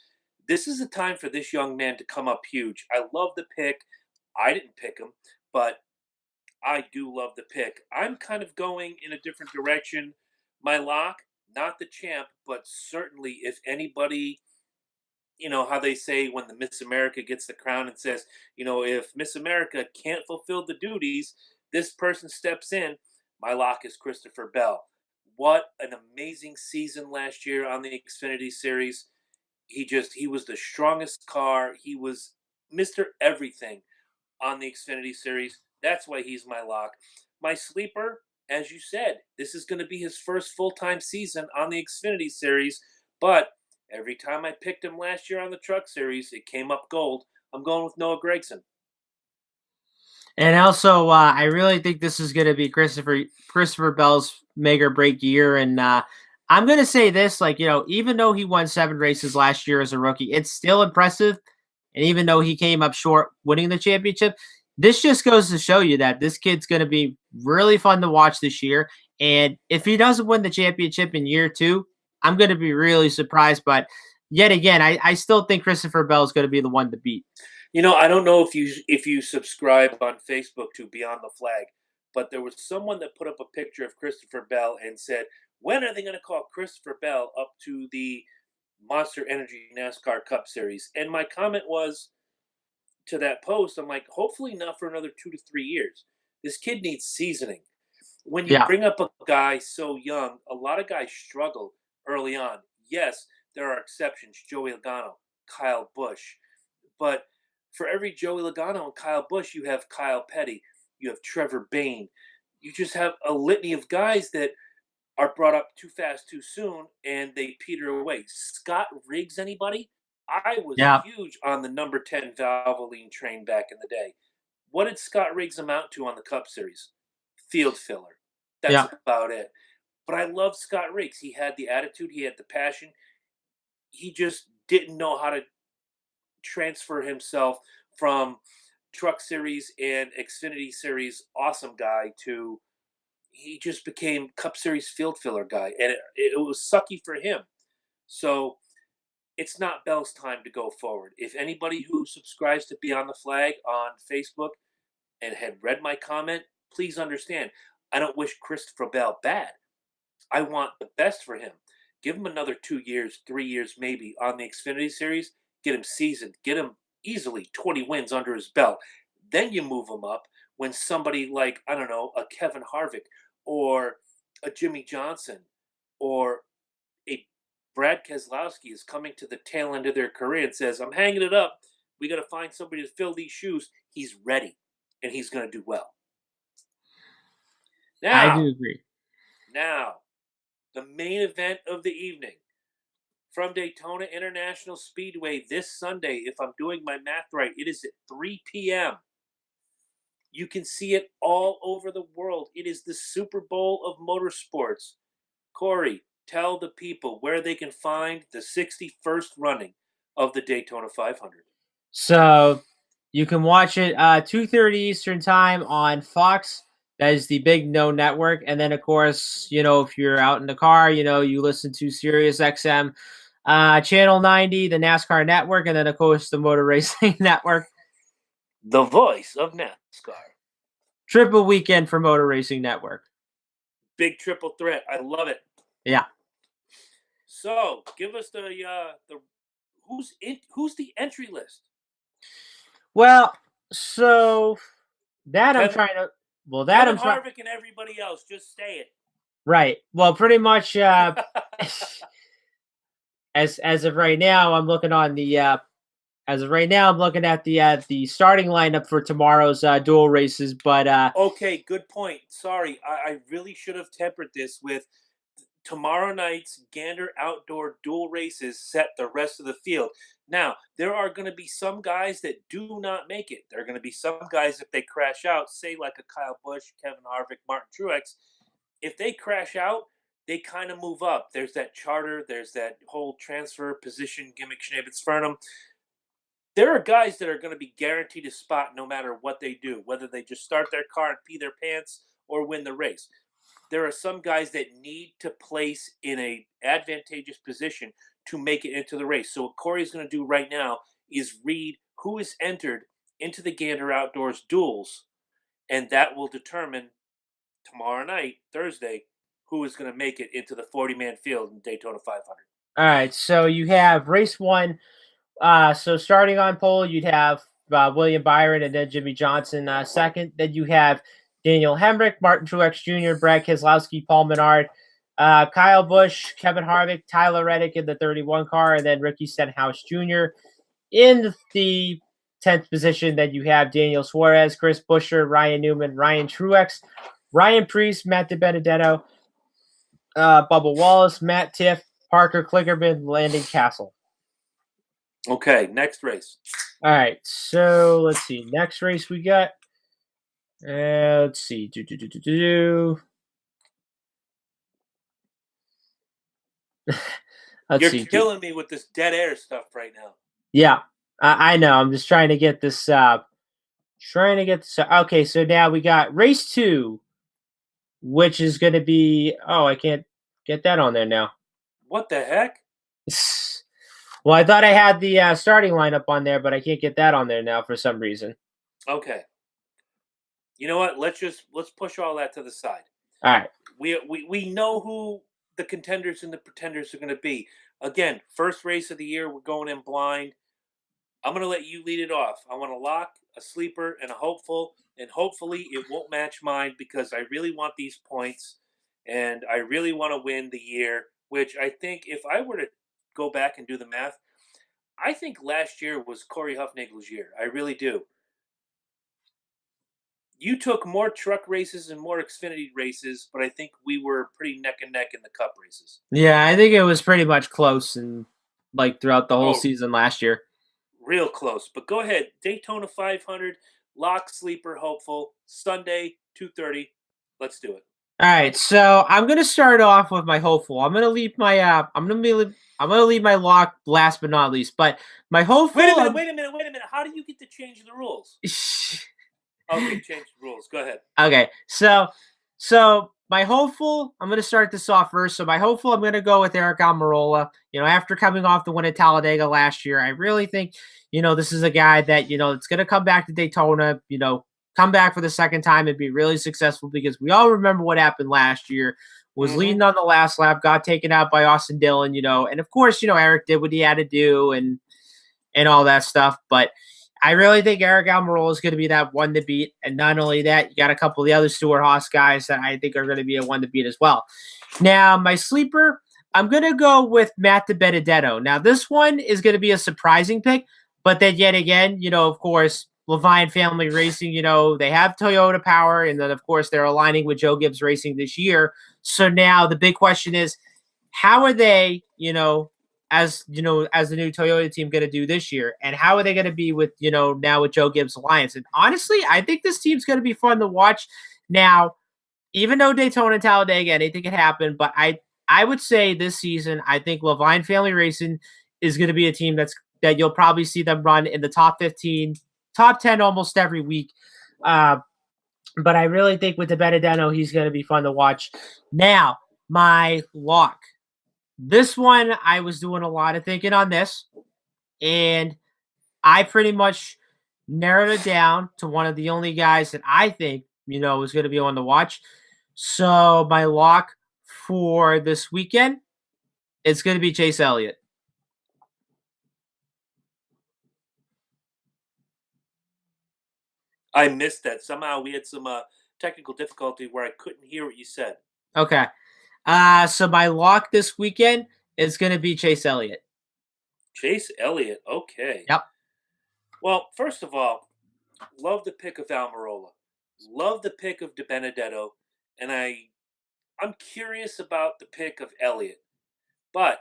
This is a time for this young man to come up huge. I love the pick. I didn't pick him, but I do love the pick. I'm kind of going in a different direction. My lock, not the champ, but certainly if anybody, how they say when the Miss America gets the crown and says, if Miss America can't fulfill the duties, this person steps in. My lock is Christopher Bell. What an amazing season last year on the Xfinity Series. He was the strongest car. He was Mr. Everything on the Xfinity Series. That's why he's my lock. My sleeper, as you said, this is going to be his first full-time season on the Xfinity Series, but every time I picked him last year on the Truck Series, it came up gold. I'm going with Noah Gragson. And also, I really think this is going to be Christopher Bell's make or break year, and I'm gonna say this, like, even though he won 7 races last year as a rookie, it's still impressive. And even though he came up short winning the championship, this just goes to show you that this kid's gonna be really fun to watch this year. And if he doesn't win the championship in year 2, I'm gonna be really surprised. But yet again, I still think Christopher Bell is gonna be the one to beat. I don't know if you subscribe on Facebook to Beyond the Flag, but there was someone that put up a picture of Christopher Bell and said, "When are they going to call Christopher Bell up to the Monster Energy NASCAR Cup Series?" And my comment was to that post, I'm like, hopefully not for another 2 to 3 years. This kid needs seasoning. When you Yeah. bring up a guy so young, a lot of guys struggle early on. Yes, there are exceptions. Joey Logano, Kyle Busch, but for every Joey Logano and Kyle Busch, you have Kyle Petty, you have Trevor Bayne. You just have a litany of guys that are brought up too fast, too soon, and they peter away. Scott Riggs, anybody? I was Yeah. huge on the number 10 Valvoline train back in the day. What did Scott Riggs amount to on the Cup Series? Field filler. That's Yeah. about it. But I love Scott Riggs. He had the attitude, he had the passion. He just didn't know how to transfer himself from Truck Series and Xfinity Series awesome guy to he just became Cup Series field filler guy, and it was sucky for him. So it's not Bell's time to go forward. If anybody who subscribes to Beyond the Flag on Facebook and had read my comment, please understand, I don't wish Christopher Bell bad. I want the best for him. Give him another 2 years, 3 years maybe on the Xfinity Series. Get him seasoned. Get him easily 20 wins under his belt. Then you move him up when somebody like, I don't know, a Kevin Harvick or a Jimmie Johnson or a Brad Keselowski is coming to the tail end of their career and says, I'm hanging it up. We got to find somebody to fill these shoes. He's ready and he's going to do well. I Now, do agree. now, the main event of the evening from Daytona International Speedway this Sunday. If I'm doing my math right, it is at 3 p.m. You can see it all over the world. It is the Super Bowl of motorsports. Corey, tell the people where they can find the 61st running of the Daytona 500. So you can watch it 2:30 Eastern time on Fox. That is the big no network. And then of course, if you're out in the car, you listen to Sirius XM, Channel 90, the NASCAR network, and then of course the Motor Racing Network. The voice of NASCAR. Triple weekend for Motor Racing Network. Big triple threat. I love it. Yeah. So give us the who's the entry list? Well, so that I'm Kevin, trying to. Well, that Kevin I'm trying. Harvick and everybody else. Just say it. Right. Well, pretty much. As of right now, I'm looking on the. As of right now, I'm looking at the starting lineup for tomorrow's dual races. But Okay, good point. Sorry, I really should have tempered this with tomorrow night's Gander Outdoor Duel Races set the rest of the field. Now, there are going to be some guys that do not make it. There are going to be some guys, if they crash out, say like a Kyle Busch, Kevin Harvick, Martin Truex, if they crash out, they kind of move up. There's that charter, there's that whole transfer position gimmick, Schnaebitz-Fernum. There are guys that are going to be guaranteed a spot no matter what they do, whether they just start their car and pee their pants or win the race. There are some guys that need to place in a advantageous position to make it into the race. So what Corey's going to do right now is read who is entered into the Gander Outdoors duels, and that will determine tomorrow night, Thursday, who is going to make it into the 40-man field in Daytona 500. all right. So you have race one. So starting on pole, you'd have William Byron and then Jimmie Johnson second. Then you have Daniel Hemrick, Martin Truex Jr., Brad Keselowski, Paul Menard, Kyle Busch, Kevin Harvick, Tyler Reddick in the 31 car, and then Ricky Stenhouse Jr. In the 10th position, then you have Daniel Suarez, Chris Buescher, Ryan Newman, Ryan Truex, Ryan Preece, Matt DiBenedetto, Bubba Wallace, Matt Tiff, Parker Klickerman, Landon Castle. Okay, next race. All right, so let's see. Next race we got. Let's see. Let's You're see. killing me with this dead air stuff right now. Yeah, I know. I'm just trying to get this. Okay, so now we got race 2, which is going to be. Oh, I can't get that on there now. What the heck? Well, I thought I had the starting lineup on there, but I can't get that on there now for some reason. Okay. You know what? Let's push all that to the side. All right. We know who the contenders and the pretenders are going to be. Again, first race of the year, we're going in blind. I'm going to let you lead it off. I want a lock, a sleeper, and a hopeful, and hopefully it won't match mine because I really want these points and I really want to win the year, which I think if I were to go back and do the math, I think last year was Corey Huffnagel's year. I really do. You took more truck races and more Xfinity races, but I think we were pretty neck and neck in the Cup races. Yeah, I think it was pretty much close and like throughout the whole Oh, season last year. real close. But go ahead, Daytona 500, lock, sleeper, hopeful, Sunday 2:30. Let's do it. All right, so I'm gonna start off with my hopeful. I'm gonna leave my lock last but not least. But my hopeful. Wait a minute. Wait a minute. Wait a minute. How do you get to change the rules? Okay, change the rules. Go ahead. Okay, so my hopeful, I'm gonna start this off first. So my hopeful, I'm gonna go with Eric Almirola. After coming off the win at Talladega last year, I really think this is a guy that it's gonna come back to Daytona. Come back for the second time and be really successful because we all remember what happened last year. Was leading on the last lap, got taken out by Austin Dillon. And of course Eric did what he had to do and all that stuff, but I really think Eric Almirola is going to be that one to beat. And not only that, you got a couple of the other Stewart Haas guys that I think are going to be a one to beat as well. Now, my sleeper, I'm going to go with Matt DiBenedetto. Now, this one is going to be a surprising pick, but then yet again, of course, Levine Family Racing, they have Toyota power. And then, of course, they're aligning with Joe Gibbs Racing this year. So now the big question is, how are they, as the new Toyota team going to do this year, and how are they going to be with now with Joe Gibbs Alliance? And honestly, I think this team's going to be fun to watch. Now, even though Daytona and Talladega, anything can happen, but I would say this season, I think Levine Family Racing is going to be a team that you'll probably see them run in the top 15, top 10 almost every week. But I really think with the Benedetto, he's going to be fun to watch. Now, my lock. This one, I was doing a lot of thinking on this, and I pretty much narrowed it down to one of the only guys that I think, is going to be on the watch. So my lock for this weekend, it's going to be Chase Elliott. I missed that. Somehow we had some technical difficulty where I couldn't hear what you said. Okay. So my lock this weekend is going to be Chase Elliott. Chase Elliott. Okay. Yep. Well, first of all, love the pick of Almirola. Love the pick of DiBenedetto. And I'm curious about the pick of Elliott. But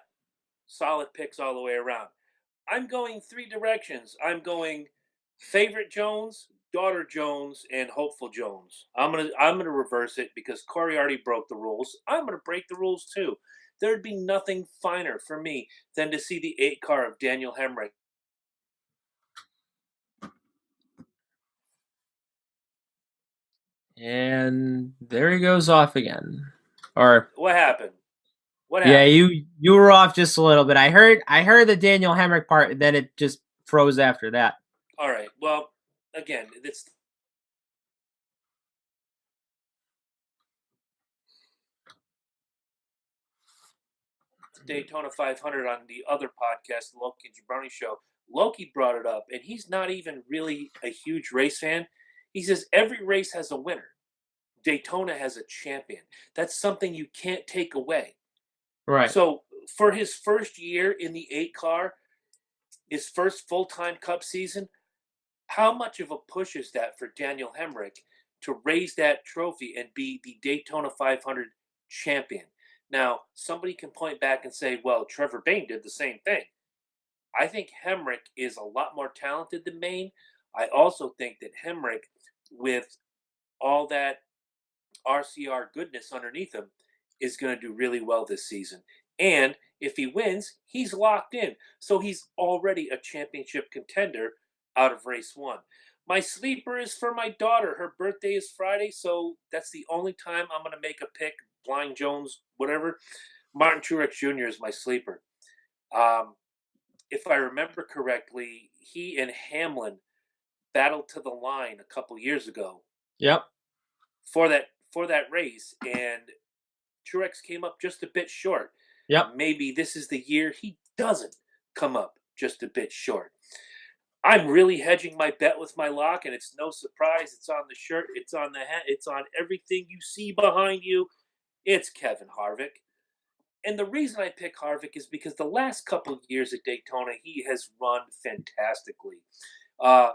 solid picks all the way around. I'm going three directions. I'm going favorite Jones, daughter Jones, and hopeful Jones. I'm gonna reverse it because Corey already broke the rules. I'm gonna break the rules too. There'd be nothing finer for me than to see the 8 car of Daniel Hemrick. And there he goes off again. Or What happened? What yeah, happened? you were off just a little bit. I heard the Daniel Hemrick part, and then it just froze after that. All right. Well, again, it's Daytona 500 on the other podcast, the Loki and Jabroni Show. Loki brought it up, and he's not even really a huge race fan. He says every race has a winner. Daytona has a champion. That's something you can't take away. Right. So for his first year in the 8 car, his first full-time Cup season, how much of a push is that for Daniel Hemrick to raise that trophy and be the Daytona 500 champion? Now, somebody can point back and say, well, Trevor Bayne did the same thing. I think Hemrick is a lot more talented than Bayne. I also think that Hemrick, with all that RCR goodness underneath him, is going to do really well this season. And If he wins, he's locked in. So he's already a championship contender out of race one. My sleeper is for my daughter. Her birthday is Friday, so that's the only time I'm going to make a pick. Blind Jones, whatever. Martin Truex Jr. is my sleeper. Um, if I remember correctly, he and Hamlin battled to the line a couple years ago Yep. for that race, and Truex came up just a bit short. Yep. Maybe this is the year he doesn't come up just a bit short. I'm really hedging my bet with my lock, and it's no surprise. It's on the shirt, it's on the hat, it's on everything you see behind you. It's Kevin Harvick. And the reason I pick Harvick is because the last couple of years at Daytona, he has run fantastically. Uh,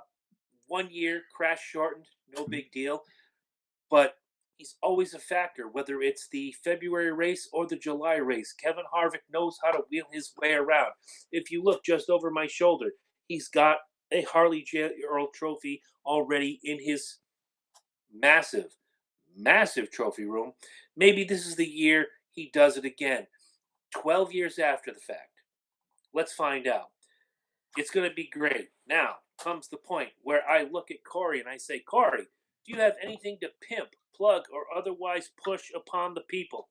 1 year, crash shortened, no big deal. But he's always a factor, whether it's the February race or the July race. Kevin Harvick knows how to wheel his way around. If you look just over my shoulder, he's got a Harley J. Earl trophy already in his massive, massive trophy room. Maybe this is the year he does it again. 12 years after the fact. Let's find out. It's going to be great. Now comes the point where I look at Corey and I say, Corey, do you have anything to pimp, plug, or otherwise push upon the people?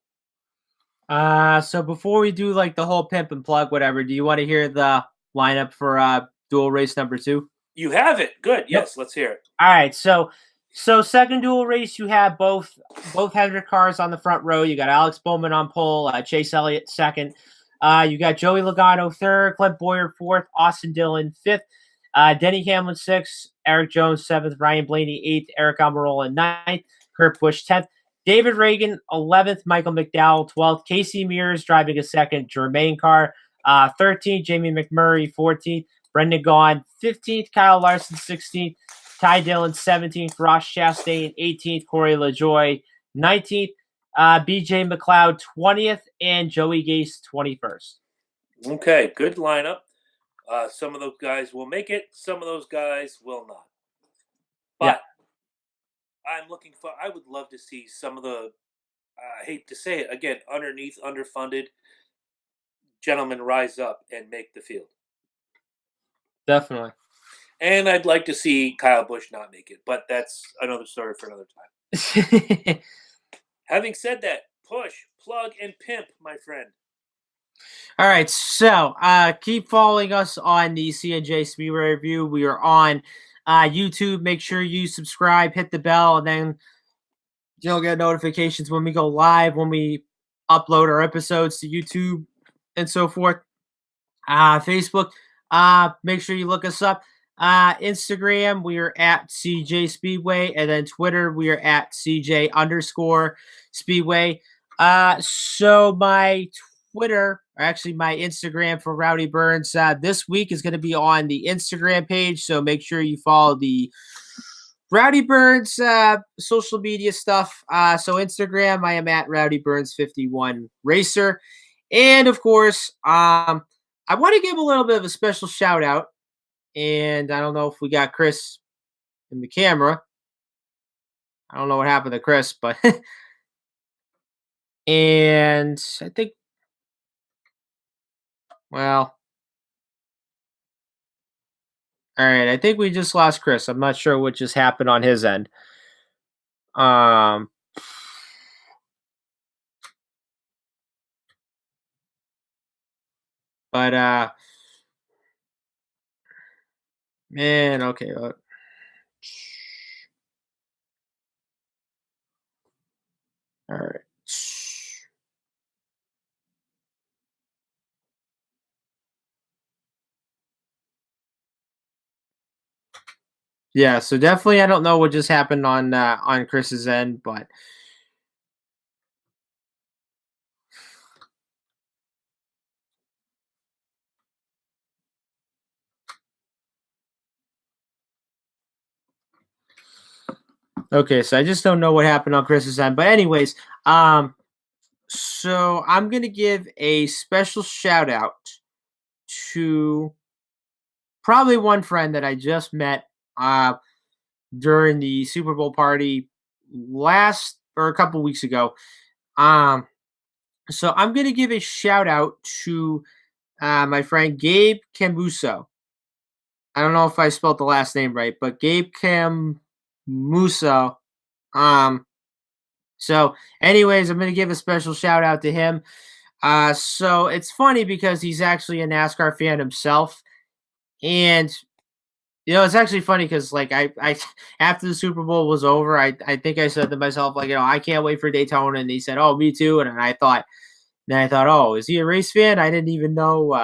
So before we do like the whole pimp and plug, whatever, do you want to hear the lineup for dual race number 2? You have it. Good. Yep. Yes, let's hear it. All right, so second dual race, you have both Hendrick cars on the front row. You got Alex Bowman on pole, Chase Elliott second. You got Joey Logano third, Clint Boyer fourth, Austin Dillon fifth, Denny Hamlin sixth, Eric Jones seventh, Ryan Blaney eighth, Eric Almirola ninth, Kurt Busch 10th, David Reagan 11th, Michael McDowell 12th, Casey Mears driving a second Germain car 13th, Jamie McMurray 14th, Brendan Gaughan 15th, Kyle Larson 16th, Ty Dillon 17th, Ross Chastain 18th, Corey LaJoie 19th, BJ McLeod 20th, and Joey Gase 21st. Okay, good lineup. Some of those guys will make it, some of those guys will not. But I would love to see some of the, I hate to say it, again, underfunded gentlemen rise up and make the field. Definitely. And I'd like to see Kyle Busch not make it, but that's another story for another time. Having said that, push, plug, and pimp, my friend. All right, so keep following us on the C+J Speedway review. We are on YouTube. Make sure you subscribe, hit the bell, and then you'll get notifications when we go live, when we upload our episodes to YouTube and so forth. Facebook, make sure you look us up. Instagram, we are at CJ Speedway, and then Twitter, we are at CJ_Speedway. So my Twitter, or actually my Instagram for Rowdy Burns, this week is going to be on the Instagram page, so make sure you follow the Rowdy Burns social media stuff. So Instagram, I am at Rowdy Burns 51 Racer. And of course, I want to give a little bit of a special shout out. And I don't know if we got Chris in the camera. I don't know what happened to Chris, but and I think, well, all right, I think we just lost Chris. I'm not sure what just happened on his end. But man, okay. All right. Yeah, so definitely I don't know what just happened on Chris's end, but okay, so I just don't know what happened on Chris's end. But anyways, so I'm gonna give a special shout out to probably one friend that I just met during the Super Bowl party a couple weeks ago. So I'm going to give a shout out to my friend Gabe Cambuso. I don't know if I spelled the last name right, but Gabe Cambuso. Um, so, anyways, I'm going to give a special shout out to him. So it's funny because he's actually a NASCAR fan himself, and it's actually funny because like I after the Super Bowl was over, I think I said to myself like I can't wait for Daytona, and he said, oh, me too, and then I thought, oh, is he a race fan? I didn't even know.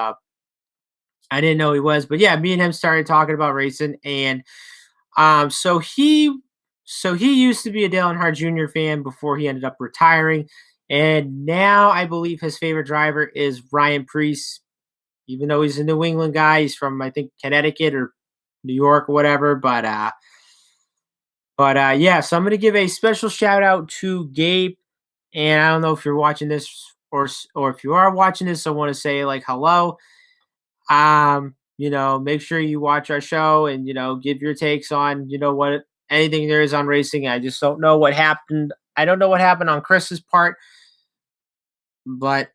I didn't know he was, but yeah, me and him started talking about racing, and so he used to be a Dale Earnhardt Jr. fan before he ended up retiring, and now I believe his favorite driver is Ryan Preece. Even though he's a New England guy, he's from I think Connecticut or New York or whatever. But yeah, so I'm gonna give a special shout out to Gabe, and I don't know if you're watching this or if you are watching this, I want to say like hello. Make sure you watch our show and give your takes on what anything there is on racing. I just don't know what happened. I don't know what happened on Chris's part, but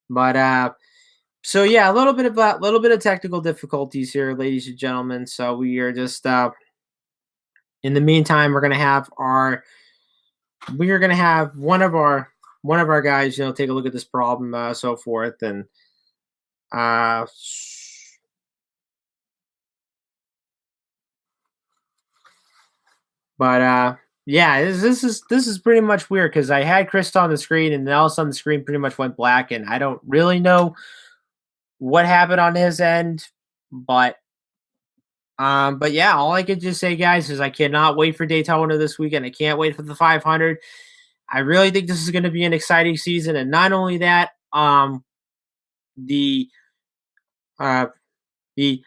but so yeah, a little bit of technical difficulties here, ladies and gentlemen. So we are just in the meantime, we are gonna have one of our guys, take a look at this problem, so forth, and uh, but yeah, this is pretty much weird because I had Chris on the screen, and then all of a sudden the screen pretty much went black, and I don't really know what happened on his end, but but yeah, all I could just say, guys, is I cannot wait for Daytona this weekend. I can't wait for the 500. I really think this is going to be an exciting season, and not only that, the uh, the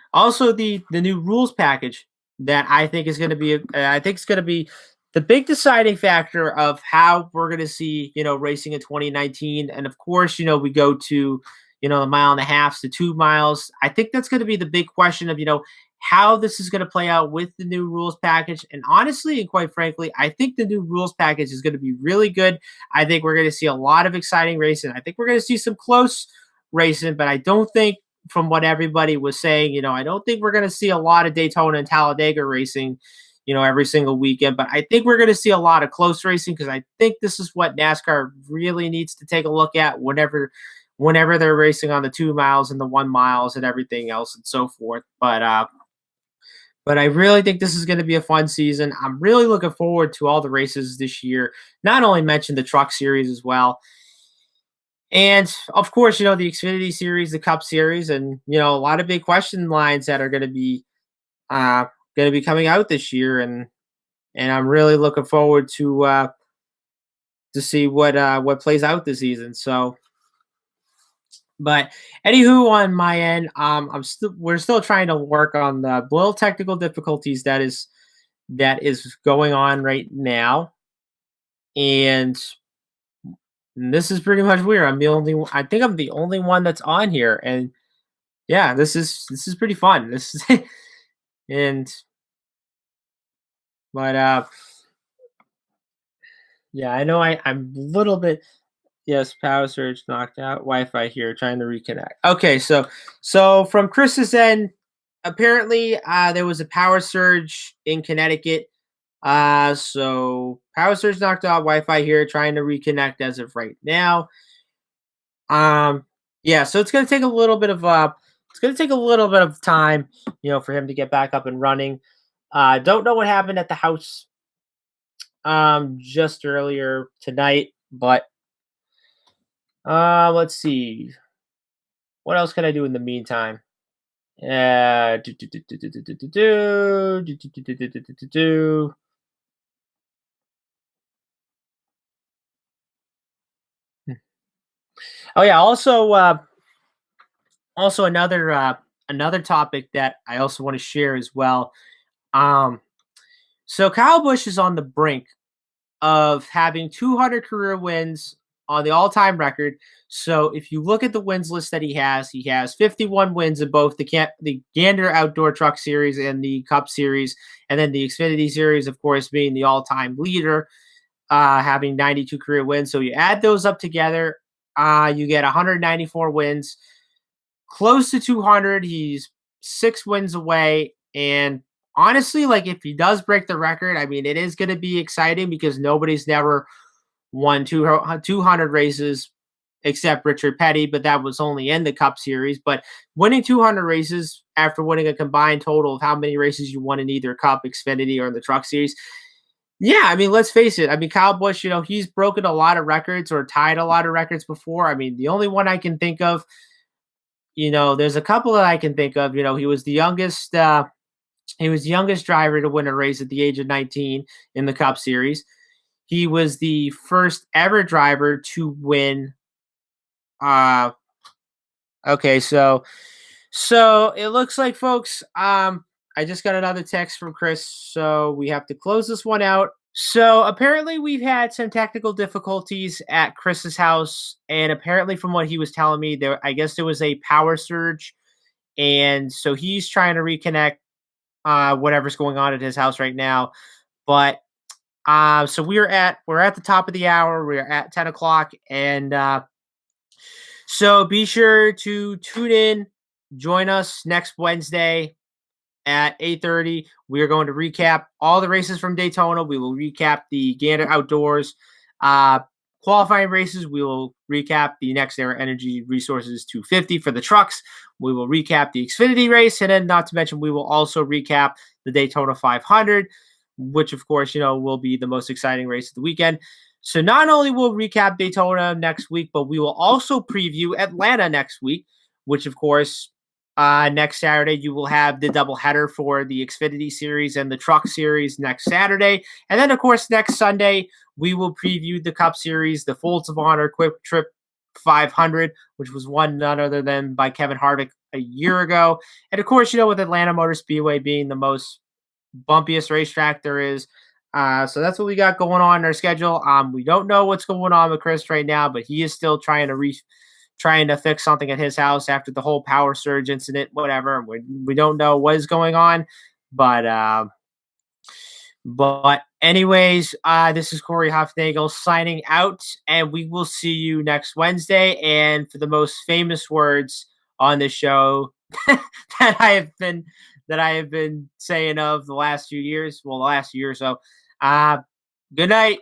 new rules package that I think is going to be I think it's going to be the big deciding factor of how we're going to see racing in 2019. And of course, we go to the mile and a half to 2 miles. I think that's going to be the big question of how this is going to play out with the new rules package. And honestly, and quite frankly, I think the new rules package is going to be really good. I think we're going to see a lot of exciting racing. I think we're going to see some close racing, but I don't think, from what everybody was saying, I don't think we're going to see a lot of Daytona and Talladega racing, every single weekend. But I think we're going to see a lot of close racing because I think this is what NASCAR really needs to take a look at whenever they're racing on the 2 miles and the 1 miles and everything else and so forth. But I really think this is going to be a fun season. I'm really looking forward to all the races this year. Not only mention the Truck Series as well. And of course, the Xfinity Series, the Cup Series, and a lot of big question lines that are uh going to be coming out this year, and I'm really looking forward to see what plays out this season. So, but anywho, on my end, we're still trying to work on the little technical difficulties that is going on right now, and this is pretty much weird. I think I'm the only one that's on here, and yeah, this is pretty fun. This is and but yeah, I know I'm a little bit. Yes, power surge knocked out. Wi-Fi here, trying to reconnect. Okay, so from Chris's end, apparently there was a power surge in Connecticut. So power surge knocked out. Wi-Fi here, trying to reconnect as of right now. Yeah, so it's gonna take a little bit of time, for him to get back up and running. Don't know what happened at the house just earlier tonight, but let's see. What else can I do in the meantime? Oh yeah, also another topic that I also want to share as well. Um so Kyle Busch is on the brink of having 200 career wins on the all-time record. So if you look at the wins list that he has 51 wins in both the Gander Outdoor Truck Series and the Cup Series, and then the Xfinity Series, of course, being the all-time leader. having 92 career wins. So you add those up together, you get 194 wins, close to 200. He's 6 wins away. And honestly, like if he does break the record, I mean, it is going to be exciting because nobody's never won 200 races except Richard Petty, but that was only in the Cup Series. But winning 200 races after winning a combined total of how many races you won in either Cup, Xfinity, or in the Truck Series. Yeah, I mean, let's face it. I mean, Kyle Busch, he's broken a lot of records or tied a lot of records before. I mean, the only one I can think of, there's a couple that I can think of. He was the youngest. He was the youngest driver to win a race at the age of 19 in the Cup Series. He was the first ever driver to win. Okay, so it looks like, folks, I just got another text from Chris, so we have to close this one out. So apparently we've had some technical difficulties at Chris's house, and apparently from what he was telling me, I guess there was a power surge, and so he's trying to reconnect whatever's going on at his house right now. But so we're at the top of the hour. We're at 10 o'clock, and so be sure to tune in. Join us next Wednesday at 8:30. We are going to recap all the races from Daytona. We will recap the Gander Outdoors qualifying races. We will recap the Next Era Energy Resources 250 for the trucks. We will recap the Xfinity race, and then not to mention, we will also recap the Daytona 500, which of course, will be the most exciting race of the weekend. So not only will recap Daytona next week, but we will also preview Atlanta next week, which of course, next Saturday, you will have the doubleheader for the Xfinity Series and the Truck Series next Saturday. And then, of course, next Sunday, we will preview the Cup Series, the Folds of Honor Quick Trip 500, which was won none other than by Kevin Harvick a year ago. And, of course, with Atlanta Motor Speedway being the most bumpiest racetrack there is. So that's what we got going on in our schedule. We don't know what's going on with Chris right now, but he is still trying to fix something at his house after the whole power surge incident, whatever. We don't know what is going on, but anyways, this is Corey Hofnagel signing out, and we will see you next Wednesday. And for the most famous words on this show that I have been saying of the last few years, well, the last year or so, good night.